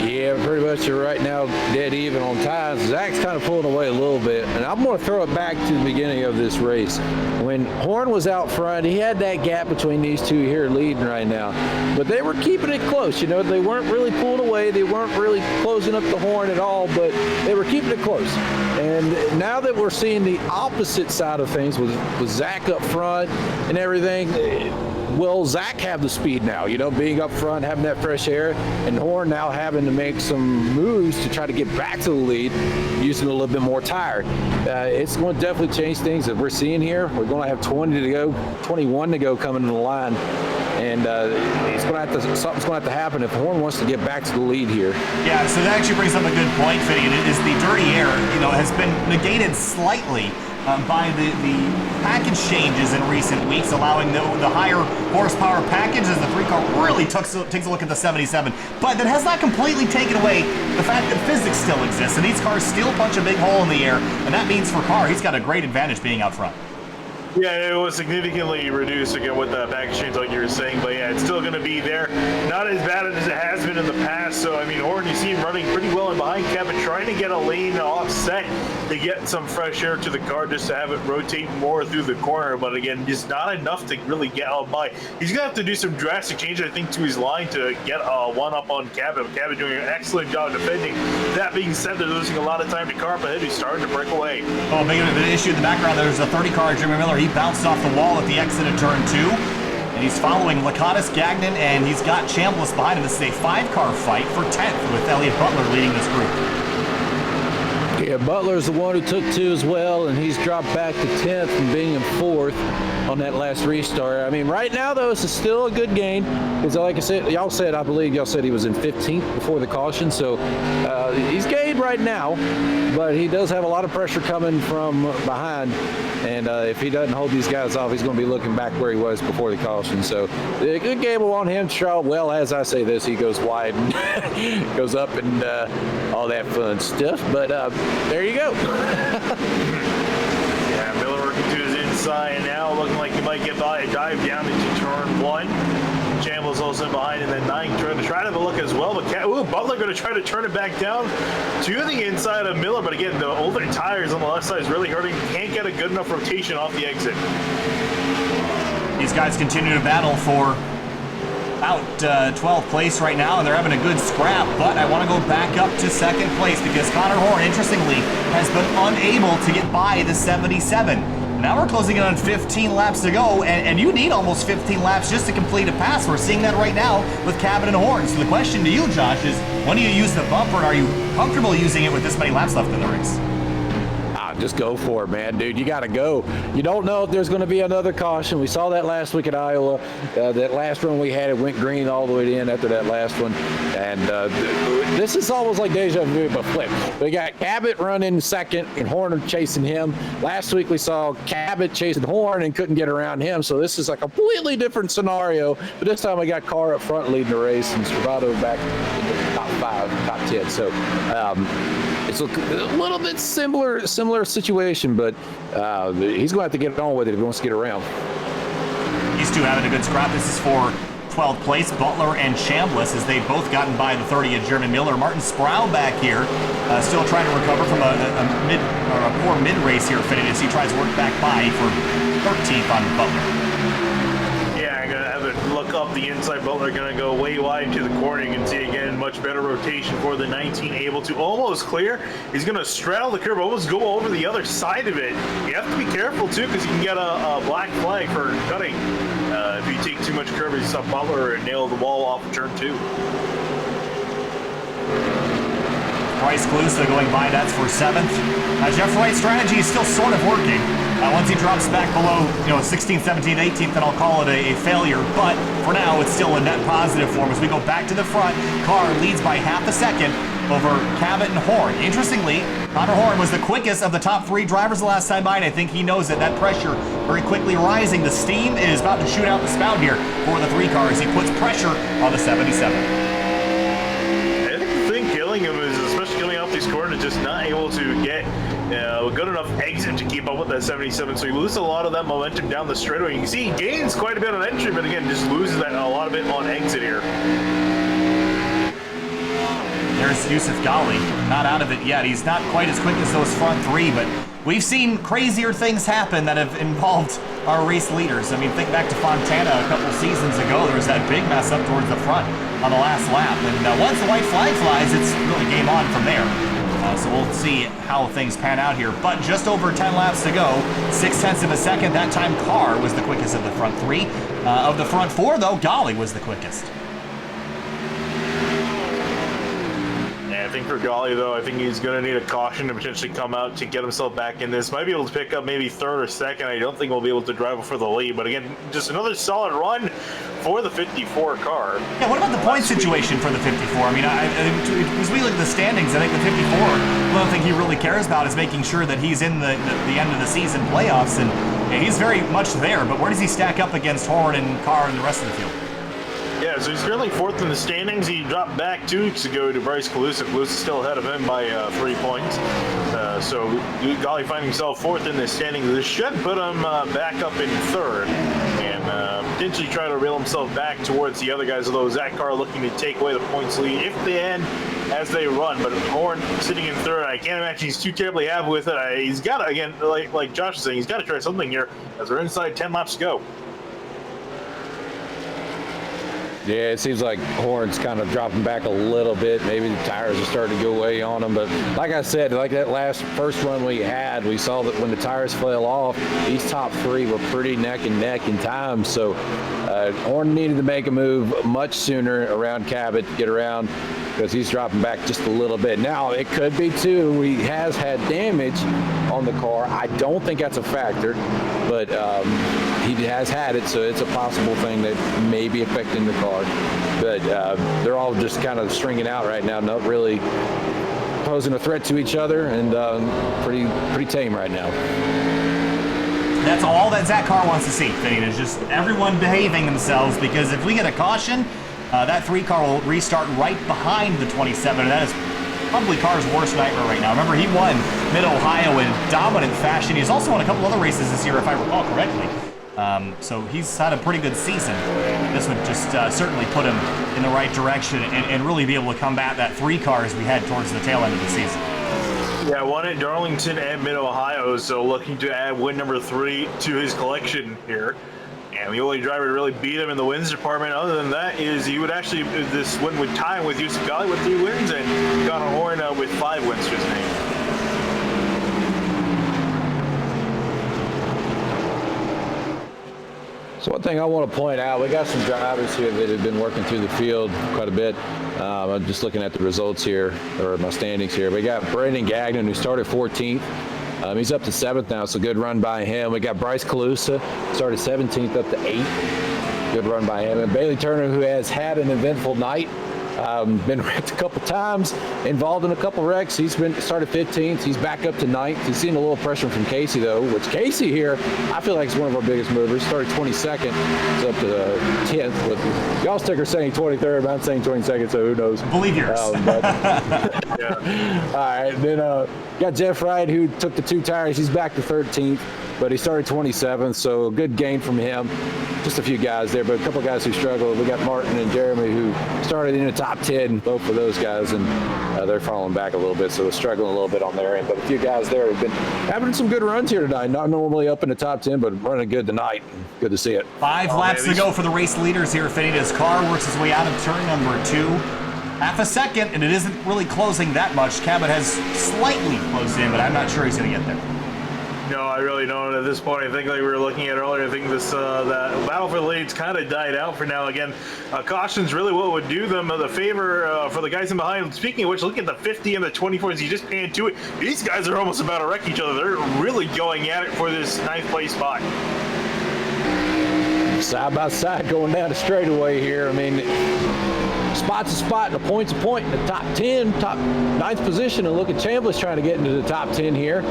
S3: Yeah, pretty much you're right now dead even on tires. Zach's kind of pulling away a little bit, and I'm going to throw it back to the beginning of this race. When Horn was out front, he had that gap between these 2 here leading right now, but they were keeping it close. You know, they weren't really pulling away. They weren't really closing up the Horn at all, but they were keeping it close. And now that we're seeing the opposite side of things with Zach up front and everything, will Zach have the speed now, you know, being up front, having that fresh air, and Horn now having to make some moves to try to get back to the lead, using a little bit more tire. It's going to definitely change things that we're seeing here. We're going to have 20 to go, 21 to go coming in the line. And something's going to have to happen if Horn wants to get back to the lead here.
S1: Yeah, so that actually brings up a good point, Finney. It is the dirty air, you know, has been negated slightly by the package changes in recent weeks, allowing the higher horsepower package as the 3 car really takes a look at the 77. But that has not completely taken away the fact that physics still exists, and these cars still punch a big hole in the air, and that means for Carr, he's got a great advantage being out front.
S2: Yeah, it was significantly reduced again with the package change, like you were saying, but yeah, it's still going to be there. Not as bad as it has been in the past. So I mean, Horn, you see him running pretty well in behind Kevin, trying to get a lane offset to get some fresh air to the car, just to have it rotate more through the corner. But again, just not enough to really get out by. He's going to have to do some drastic change, I think, to his line to get one up on Kevin. Kevin doing an excellent job defending. That being said, they're losing a lot of time to car ahead, who's starting to break away.
S1: Oh, big of an issue in the background. There's a 30 car, Jimmy Miller. He bounced off the wall at the exit of turn 2. And he's following Lakatos, Gagnon, and he's got Chambliss behind him. This is a 5-car fight for 10th with Elliott Butler leading this group.
S3: Yeah, Butler's the one who took 2 as well, and he's dropped back to 10th from being in 4th on that last restart. I mean, right now, though, this is still a good gain. Because like I said, I believe y'all said he was in 15th before the caution. So he's gained right now, but he does have a lot of pressure coming from behind. And if he doesn't hold these guys off, he's going to be looking back where he was before the caution. So a good gamble on him. Sprau, well, as I say this, he goes wide and goes up and all that fun stuff. But there you go.
S2: Yeah, Miller working to his inside now, looking like he might get by a dive down into turn 1. Chambliss also in behind, and then 9 trying to have a look as well. But Butler going to try to turn it back down to the inside of Miller. But again, the older tires on the left side is really hurting. Can't get a good enough rotation off the exit.
S1: These guys continue to battle for about 12th place right now, and they're having a good scrap. But I want to go back up to 2nd place because Conor Hom, interestingly, has been unable to get by the 77. Now we're closing in on 15 laps to go, and you need almost 15 laps just to complete a pass. We're seeing that right now with Cabin and Horn. So the question to you, Josh, is when do you use the bumper, and are you comfortable using it with this many laps left in the race?
S3: Just go for it, man, dude. You got to go. You don't know if there's going to be another caution. We saw that last week at Iowa. That last run we had, it went green all the way in after that last one. And this is almost like deja vu, but flip. We got Cabot running 2nd and Horner chasing him. Last week we saw Cabot chasing Horn and couldn't get around him. So this is a completely different scenario. But this time we got Carr up front leading the race and Sprau back in the top 5, top 10. So it's a little bit similar situation, but he's going to have to get on with it if he wants to get around.
S1: These two having a good scrap. This is for 12th place, Butler and Chambliss, as they've both gotten by the 30 of German Miller. Martin Sprau back here, still trying to recover from a poor mid-race here fitting as he tries to work back by for 13th on Butler.
S2: Look up the inside. Butler going to go way wide to the corner. You can see again much better rotation for the 19, able to almost clear. He's going to straddle the curb, almost go over the other side of it. You have to be careful too, because you can get a black flag for cutting if you take too much curve. You saw Butler nail the wall off of turn 2.
S1: Bryce Clusa going by, that's for 7th. Jeff Wright's strategy is still sort of working. Once he drops back below 16th, 17th, 18th, then I'll call it a failure. But for now, it's still a net positive for him. As we go back to the front, Carr leads by half a second over Cabot and Horn. Interestingly, Conor Hom was the quickest of the top 3 drivers the last time by, and I think he knows that pressure very quickly rising. The steam is about to shoot out the spout here for the 3 cars. He puts pressure on the 77.
S2: I think the thing killing him is, especially coming off these corners, just not able to get a good enough exit to keep up with that 77. So he loses a lot of that momentum down the straightaway. You can see he gains quite a bit on entry, but again, just loses a lot of it on exit here.
S1: There's Yousuf Ghaly, not out of it yet. He's not quite as quick as those front 3, but we've seen crazier things happen that have involved our race leaders. I mean, think back to Fontana a couple seasons ago. There was that big mess up towards the front on the last lap. And once the white flag flies, it's really game on from there. So we'll see how things pan out here. But just over 10 laps to go, 0.6 of a second. That time, Carr was the quickest of the front 3. Of the front 4, though, Ghaly was the quickest.
S2: I think for Ghaly, though, I think he's going to need a caution to potentially come out to get himself back in this. Might be able to pick up maybe 3rd or 2nd. I don't think we'll be able to drive for the lead. But again, just another solid run for the 54 car.
S1: Yeah, what about the point situation for the 54? I mean, as we look at the standings, I think the 54, one thing he really cares about is making sure that he's in the end of the season playoffs. And he's very much there. But where does he stack up against Horn and Carr and the rest of the field?
S2: Yeah, Yeah, so he's currently 4th in the standings. He dropped back 2 weeks ago to Bryce Calusa. Calusa's still ahead of him by 3 points. So Ghaly finding himself 4th in the standings. This should put him back up in 3rd. And potentially try to reel himself back towards the other guys, although Zach Carr looking to take away the points lead if they end as they run. But Horn sitting in 3rd, I can't imagine he's too terribly happy with it. He's got to, again, like Josh was saying, he's got to try something here as we're inside 10 laps to go.
S3: Yeah, it seems like Horn's kind of dropping back a little bit. Maybe the tires are starting to go away on him. But like I said, like that first run we had, we saw that when the tires fell off, these top 3 were pretty neck and neck in time. So Horn needed to make a move much sooner around Cabot to get around, because he's dropping back just a little bit. Now, it could be, too, he has had damage on the car. I don't think that's a factor, but he has had it, so it's a possible thing that may be affecting the car. But they're all just kind of stringing out right now, not really posing a threat to each other, and pretty tame right now.
S1: That's all that Zach Carr wants to see, Finn, is just everyone behaving themselves, because if we get a caution, that 3 car will restart right behind the 27, and that is probably Carr's worst nightmare right now. Remember, he won Mid-Ohio in dominant fashion. He's also won a couple other races this year, if I recall correctly. So he's had a pretty good season. This would just certainly put him in the right direction and really be able to combat that 3 car as we head towards the tail end of the season.
S2: Yeah, won at Darlington and Mid-Ohio, so looking to add win number 3 to his collection here. And the only driver to really beat him in the wins department, other than that, is he would actually, this win would tie him with Yousuf Ghaly with 3 wins, and Conor Hom with 5 wins to his name.
S3: So one thing I want to point out, we got some drivers here that have been working through the field quite a bit. I'm just looking at the results here, or my standings here. We got Brandon Gagnon, who started 14th. He's up to 7th now, so good run by him. We got Bryce Calusa, started 17th up to 8th. Good run by him. And Bailey Turner, who has had an eventful night, been wrecked a couple times, involved in a couple wrecks. He's been started 15th. He's back up to 9th. He's seen a little pressure from Casey, though, which Casey here, I feel like is one of our biggest movers. Started 22nd. He's up to 10th. With y'all sticker saying 23rd, but I'm saying 22nd, so who knows?
S1: Believe yours.
S3: Yeah. All right. Then got Jeff Wright, who took the 2 tires. He's back to 13th, but he started 27th, so a good gain from him. Just a few guys there, but a couple guys who struggled. We got Martin and Jeremy, who started in the top 10, both of those guys, and they're falling back a little bit, so they're struggling a little bit on their end. But a few guys there have been having some good runs here tonight. Not normally up in the top 10, but running good tonight. Good to see it.
S1: 5 laps to go for the race leaders here. Finita's car works his way out of turn number 2. Half a second, and it isn't really closing that much. Cabot has slightly closed in, but I'm not sure he's going to get there.
S2: No, I really don't at this point. I think like we were looking at earlier, I think this that battle for the leads kind of died out for now. Again, caution's really what would do them the favor for the guys in behind. Speaking of which, look at the 50 and the 24s. You just pan to it. These guys are almost about to wreck each other. They're really going at it for this 9th place spot.
S3: Side by side going down the straightaway here. I mean, spot's a spot and a point's a point in the top 10, top 9th position. And look at Chambliss trying to get into the top 10 here.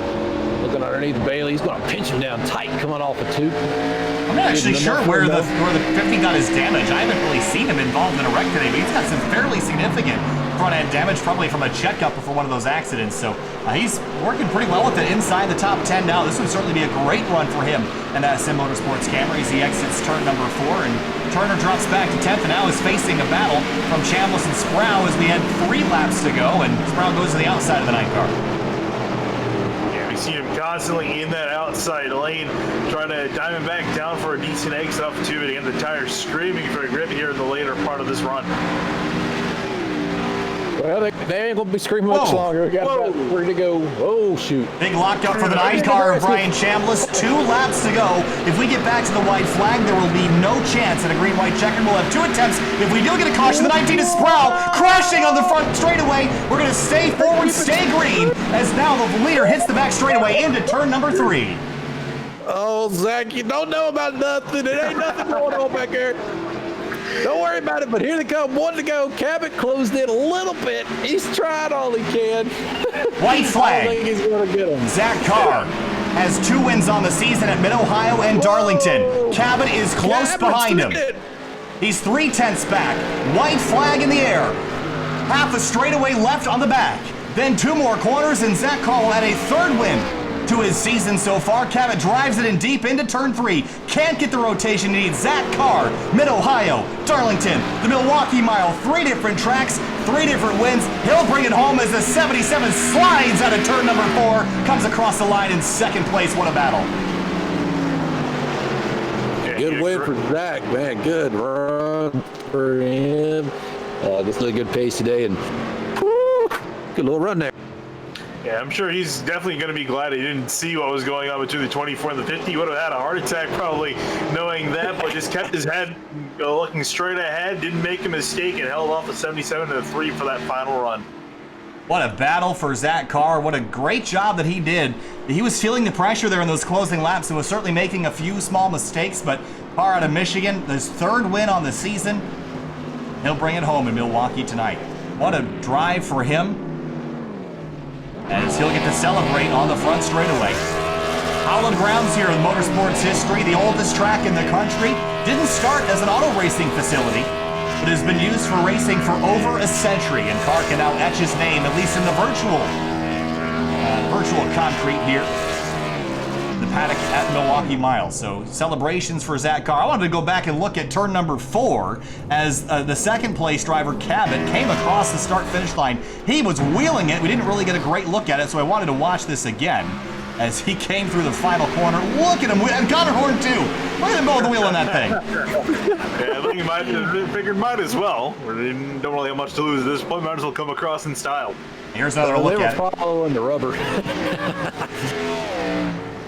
S3: Looking underneath Bailey, he's going to pinch him down tight coming off a 2.
S1: I'm not actually sure where the 50 got his damage. I haven't really seen him involved in a wreck today, but he's got some fairly significant front-end damage, probably from a checkup before one of those accidents. So he's working pretty well with it inside the top 10 now. This would certainly be a great run for him and that Sim Motorsports Camry as he exits turn number 4. And Turner drops back to 10th and now is facing a battle from Chambliss and Sprau as we had 3 laps to go, and Sprau goes to the outside of the 9 car.
S2: See him constantly in that outside lane, trying to diamond back down for a decent exit off 2, but again, the tires screaming for a grip here in the later part of this run.
S3: Well, they ain't going to be screaming much longer. We got about 3 to go. Oh, shoot.
S1: Big lockup for the 9 car of Brian Chambliss. 2 laps to go. If we get back to the white flag, there will be no chance at a green-white checker. We'll have 2 attempts. If we do get a caution, the 19 is Sprau crashing on the front straightaway. We're going to stay forward, stay green, as now the leader hits the back straightaway into turn number 3.
S3: Oh, Zach, you don't know about nothing. It ain't nothing going on back there. Don't worry about it, but here they come. 1 to go. Cabot closed in a little bit. He's trying all he can.
S1: White flag.
S3: I don't think he's going to get him.
S1: Zach Carr has 2 wins on the season at Mid-Ohio and Darlington. Cabot is close behind him. He's 3/10 back. White flag in the air. Half a straightaway left on the back. Then 2 more corners, and Zach Carr will add a 3rd win to his season so far. Cabot drives it in deep into turn 3. Can't get the rotation he needs. Zach Carr, Mid-Ohio, Darlington, the Milwaukee Mile. 3 different tracks, 3 different wins. He'll bring it home as the 77 slides out of turn number 4. Comes across the line in 2nd place. What a battle.
S3: Good win for Zach, man. Good run for him. This is a good pace today, and whew, good little run there.
S2: Yeah, I'm sure he's definitely going to be glad he didn't see what was going on between the 24 and the 50. He would have had a heart attack probably knowing that, but just kept his head looking straight ahead, didn't make a mistake, and held off the 77 to the 3 for that final run.
S1: What a battle for Zach Carr. What a great job that he did. He was feeling the pressure there in those closing laps and was certainly making a few small mistakes, but Carr out of Michigan, his 3rd win on the season. He'll bring it home in Milwaukee tonight. What a drive for him, as he'll get to celebrate on the front straightaway. Howland Grounds here in motorsports history, the oldest track in the country. Didn't start as an auto racing facility, but has been used for racing for over a century, and Carr can now etch his name, at least in the virtual concrete here, the paddock at Milwaukee Mile. So celebrations for Zach Carr. I wanted to go back and look at turn number 4 as the 2nd place driver, Cabot, came across the start-finish line. He was wheeling it. We didn't really get a great look at it, so I wanted to watch this again as he came through the final corner. Look at him, and Conor Hom too. Look at them both wheeling that thing.
S2: Yeah, I think he figured might as well. We don't really have much to lose at this point. Might as well come across in style.
S1: Here's another look at it.
S3: They were following the rubber.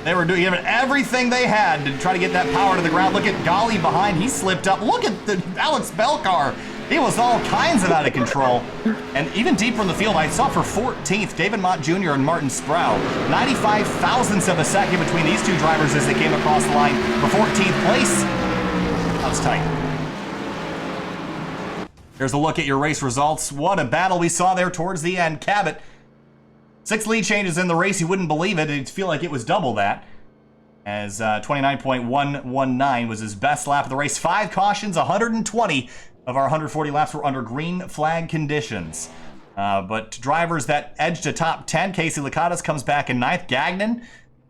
S1: They were doing everything they had to try to get that power to the ground. Look at Ghaly behind. He slipped up. Look at the Alex Bell car. He was all kinds of out of control. And even deeper in the field, I saw for 14th, David Mott Jr. and Martin Sprau. 95 thousandths of a second between these 2 drivers as they came across the line for 14th place. That was tight. Here's a look at your race results. What a battle we saw there towards the end. Cabot, 6 lead changes in the race. You wouldn't believe it. It'd feel like it was double that, as 29.119 was his best lap of the race. 5 cautions, 120 of our 140 laps were under green flag conditions. But drivers that edged a top 10, Casey Lakatos comes back in 9th. Gagnon,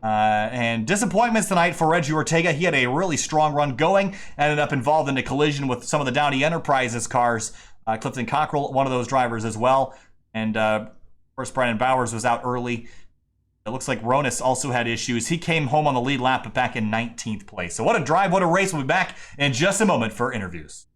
S1: and disappointments tonight for Reggie Ortega. He had a really strong run going, ended up involved in a collision with some of the Downey Enterprises cars. Clifton Cockrell, one of those drivers as well. And of course, Brandon Bowers was out early. It looks like Ronis also had issues. He came home on the lead lap, but back in 19th place. So what a drive, what a race. We'll be back in just a moment for interviews.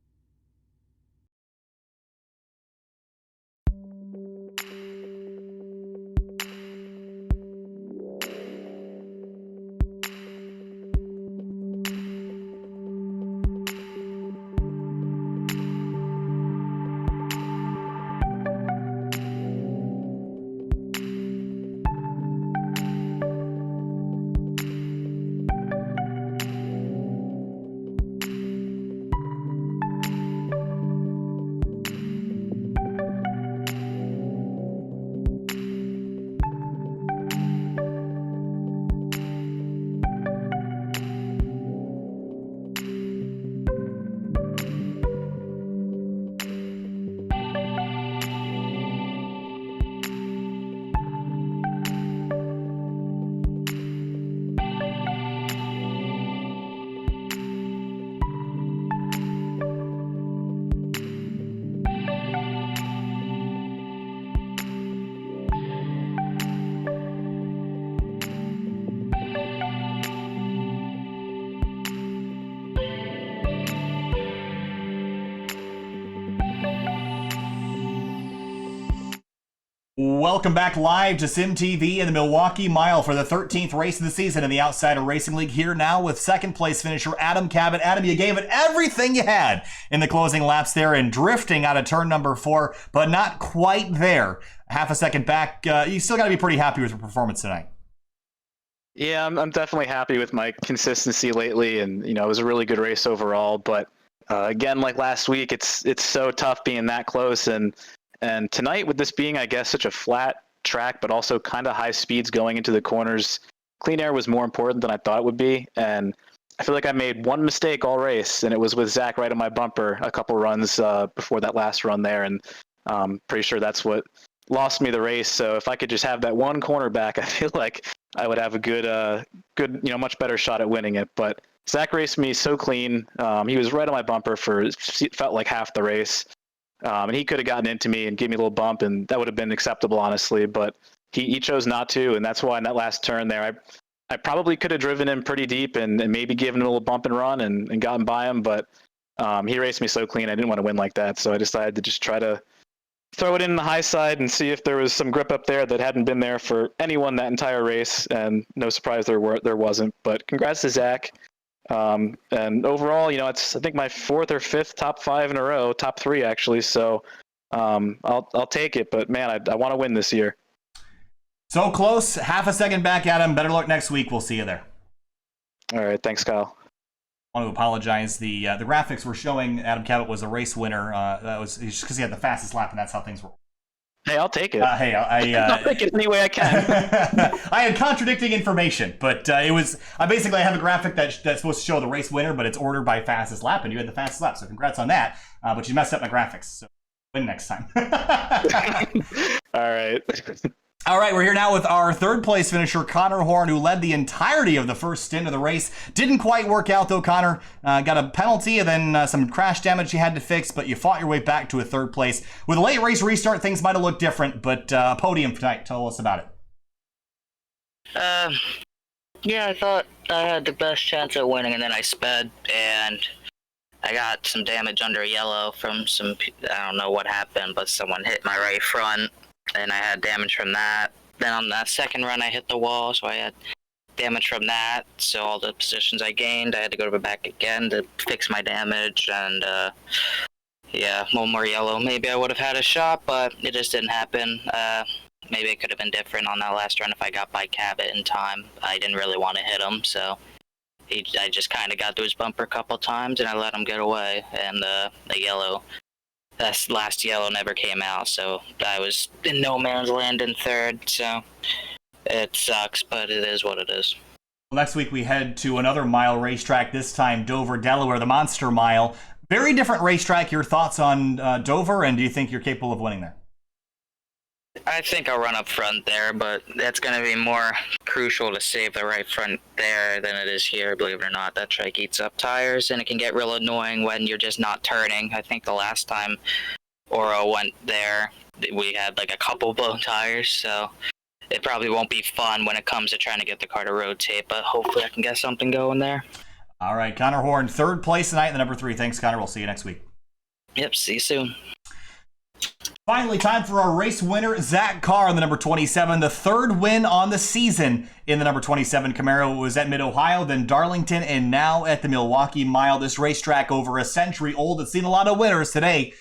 S1: Welcome back live to SimTV in the Milwaukee Mile for the 13th race of the season in the Outsider Racing League. Here now with 2nd place finisher Adam Cabot. Adam, you gave it everything you had in the closing laps there and drifting out of turn number 4, but not quite there. Half a second back. You still got to be pretty happy with your performance tonight.
S4: Yeah, I'm definitely happy with my consistency lately, and it was a really good race overall. But again, like last week, it's so tough being that close, and tonight, with this being, I guess, such a flat track, but also kind of high speeds going into the corners, clean air was more important than I thought it would be. And I feel like I made one mistake all race, and it was with Zach right on my bumper a couple runs before that last run there, and pretty sure that's what lost me the race. So if I could just have that one corner back, I feel like I would have a good, much better shot at winning it. But Zach raced me so clean. He was right on my bumper for felt like half the race, and he could have gotten into me and gave me a little bump, and that would have been acceptable, honestly. But he chose not to, and that's why in that last turn there, I probably could have driven him pretty deep and maybe given him a little bump and run and gotten by him. But he raced me so clean, I didn't want to win like that, so I decided to just try to throw it in the high side and see if there was some grip up there that hadn't been there for anyone that entire race, and no surprise there wasn't. But congrats to Zach. And overall, it's I think my 4th or 5th top 5 in a row, top 3 actually. So I'll take it. But man, I want to win this year.
S1: So close, half a second back at him. Better luck next week. We'll see you there.
S4: All right, thanks, Kyle.
S1: I want to apologize. The graphics were showing Adam Cabot was a race winner. That was just because he had the fastest lap, and that's how things were.
S4: Hey, I'll take it.
S1: I'll
S4: take it any way I can.
S1: I had contradicting information, but I basically have a graphic that's supposed to show the race winner, but it's ordered by fastest lap, and you had the fastest lap, so congrats on that. But you messed up my graphics, so win next time.
S4: All right.
S1: All right, we're here now with our 3rd place finisher, Conor Hom, who led the entirety of the first stint of the race. Didn't quite work out, though, Conor. Got a penalty and then some crash damage you had to fix, but you fought your way back to a 3rd place. With a late race restart, things might have looked different, but podium tonight. Tell us about it.
S5: Yeah, I thought I had the best chance at winning, and then I sped, and I got some damage under yellow from I don't know what happened, but someone hit my right front. And I had damage from that. Then on that second run, I hit the wall, so I had damage from that. So all the positions I gained, I had to go back again to fix my damage. And yeah, one more yellow. Maybe I would have had a shot, but it just didn't happen. Maybe it could have been different on that last run if I got by Cabot in time. I didn't really want to hit him, so I just kind of got to his bumper a couple times, and I let him get away. And the yellow. That last yellow never came out, so I was in no man's land in 3rd, so it sucks, but it is what it is.
S1: Well, next week we head to another mile racetrack, this time Dover, Delaware, the Monster Mile. Very different racetrack. Your thoughts on Dover, and do you think you're capable of winning there?
S5: I think I'll run up front there, but that's going to be more crucial to save the right front there than it is here, believe it or not. That trike eats up tires, and it can get real annoying when you're just not turning. I think the last time Oro went there, we had like a couple blown tires, so it probably won't be fun when it comes to trying to get the car to rotate, but hopefully I can get something going there.
S1: All right, Conor Hom, 3rd place tonight in the number 3. Thanks, Conor. We'll see you next week.
S5: Yep, see you soon.
S1: Finally, time for our race winner, Zach Carr in the number 27. The 3rd win on the season in the number 27 Camaro. Was at Mid-Ohio, then Darlington, and now at the Milwaukee Mile. This racetrack over a century old. It's seen a lot of winners today.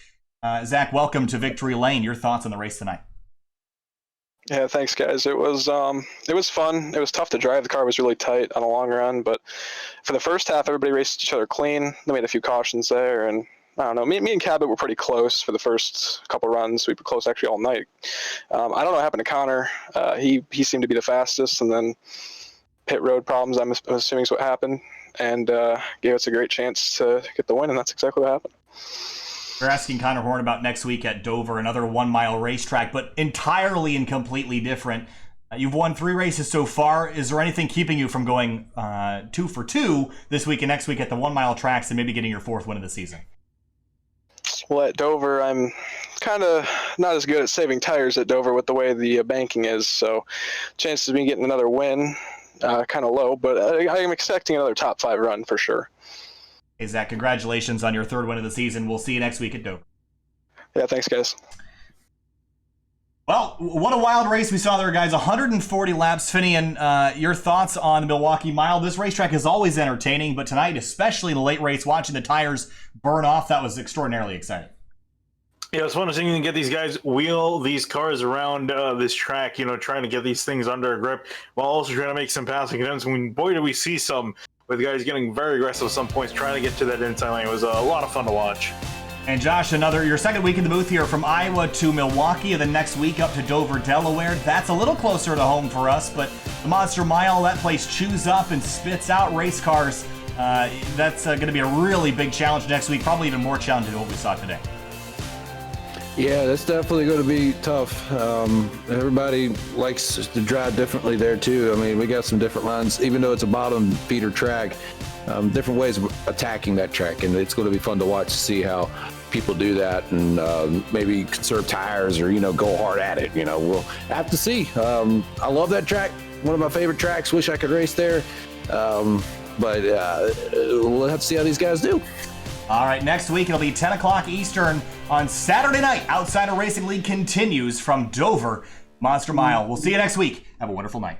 S1: Zach, welcome to Victory Lane. Your thoughts on the race tonight?
S6: Yeah, thanks, guys. It was fun. It was tough to drive. The car was really tight on a long run, but for the first half, everybody raced each other clean. They made a few cautions there, and I don't know. Me and Cabot were pretty close for the first couple runs. We were close actually all night. I don't know what happened to Conor. He seemed to be the fastest, and then pit road problems, I'm assuming is what happened, and gave us a great chance to get the win, and that's exactly what happened.
S1: We're asking Conor Hom about next week at Dover, another 1 mile racetrack, but entirely and completely different. You've won 3 races so far. Is there anything keeping you from going 2 for 2 this week and next week at the 1 mile tracks and maybe getting your 4th win of the season?
S6: Well, at Dover, I'm kind of not as good at saving tires at Dover with the way the banking is, so chances of me getting another win kind of low, but I'm expecting another top 5 run for sure.
S1: Hey, Zach, congratulations on your 3rd win of the season. We'll see you next week at Dover.
S6: Yeah, thanks, guys.
S1: Well, what a wild race we saw there, guys. 140 laps. Finian, your thoughts on the Milwaukee Mile? This racetrack is always entertaining, but tonight, especially in the late race, watching the tires burn off, that was extraordinarily exciting.
S2: Yeah, it's one of the things to get these guys wheel these cars around this track, trying to get these things under a grip while also trying to make some passing attempts. When, boy, do we see some with guys getting very aggressive at some points, trying to get to that inside lane. It was a lot of fun to watch.
S1: And Josh, your 2nd week in the booth here, from Iowa to Milwaukee, and then next week up to Dover, Delaware. That's a little closer to home for us, but the Monster Mile, that place chews up and spits out race cars. That's going to be a really big challenge next week, probably even more challenging than what we saw today.
S3: Yeah, that's definitely going to be tough. Everybody likes to drive differently there too. I mean, we got some different lines, even though it's a bottom feeder track, different ways of attacking that track, and it's going to be fun to watch to see how people do that, and maybe conserve tires or go hard at it. We'll have to see. I love that track, one of my favorite tracks. Wish I could race there, but we'll have to see how these guys do.
S1: All right, next week it'll be 10 o'clock Eastern on Saturday night. Outsider Racing League continues from Dover Monster Mile. We'll see you next week. Have a wonderful night.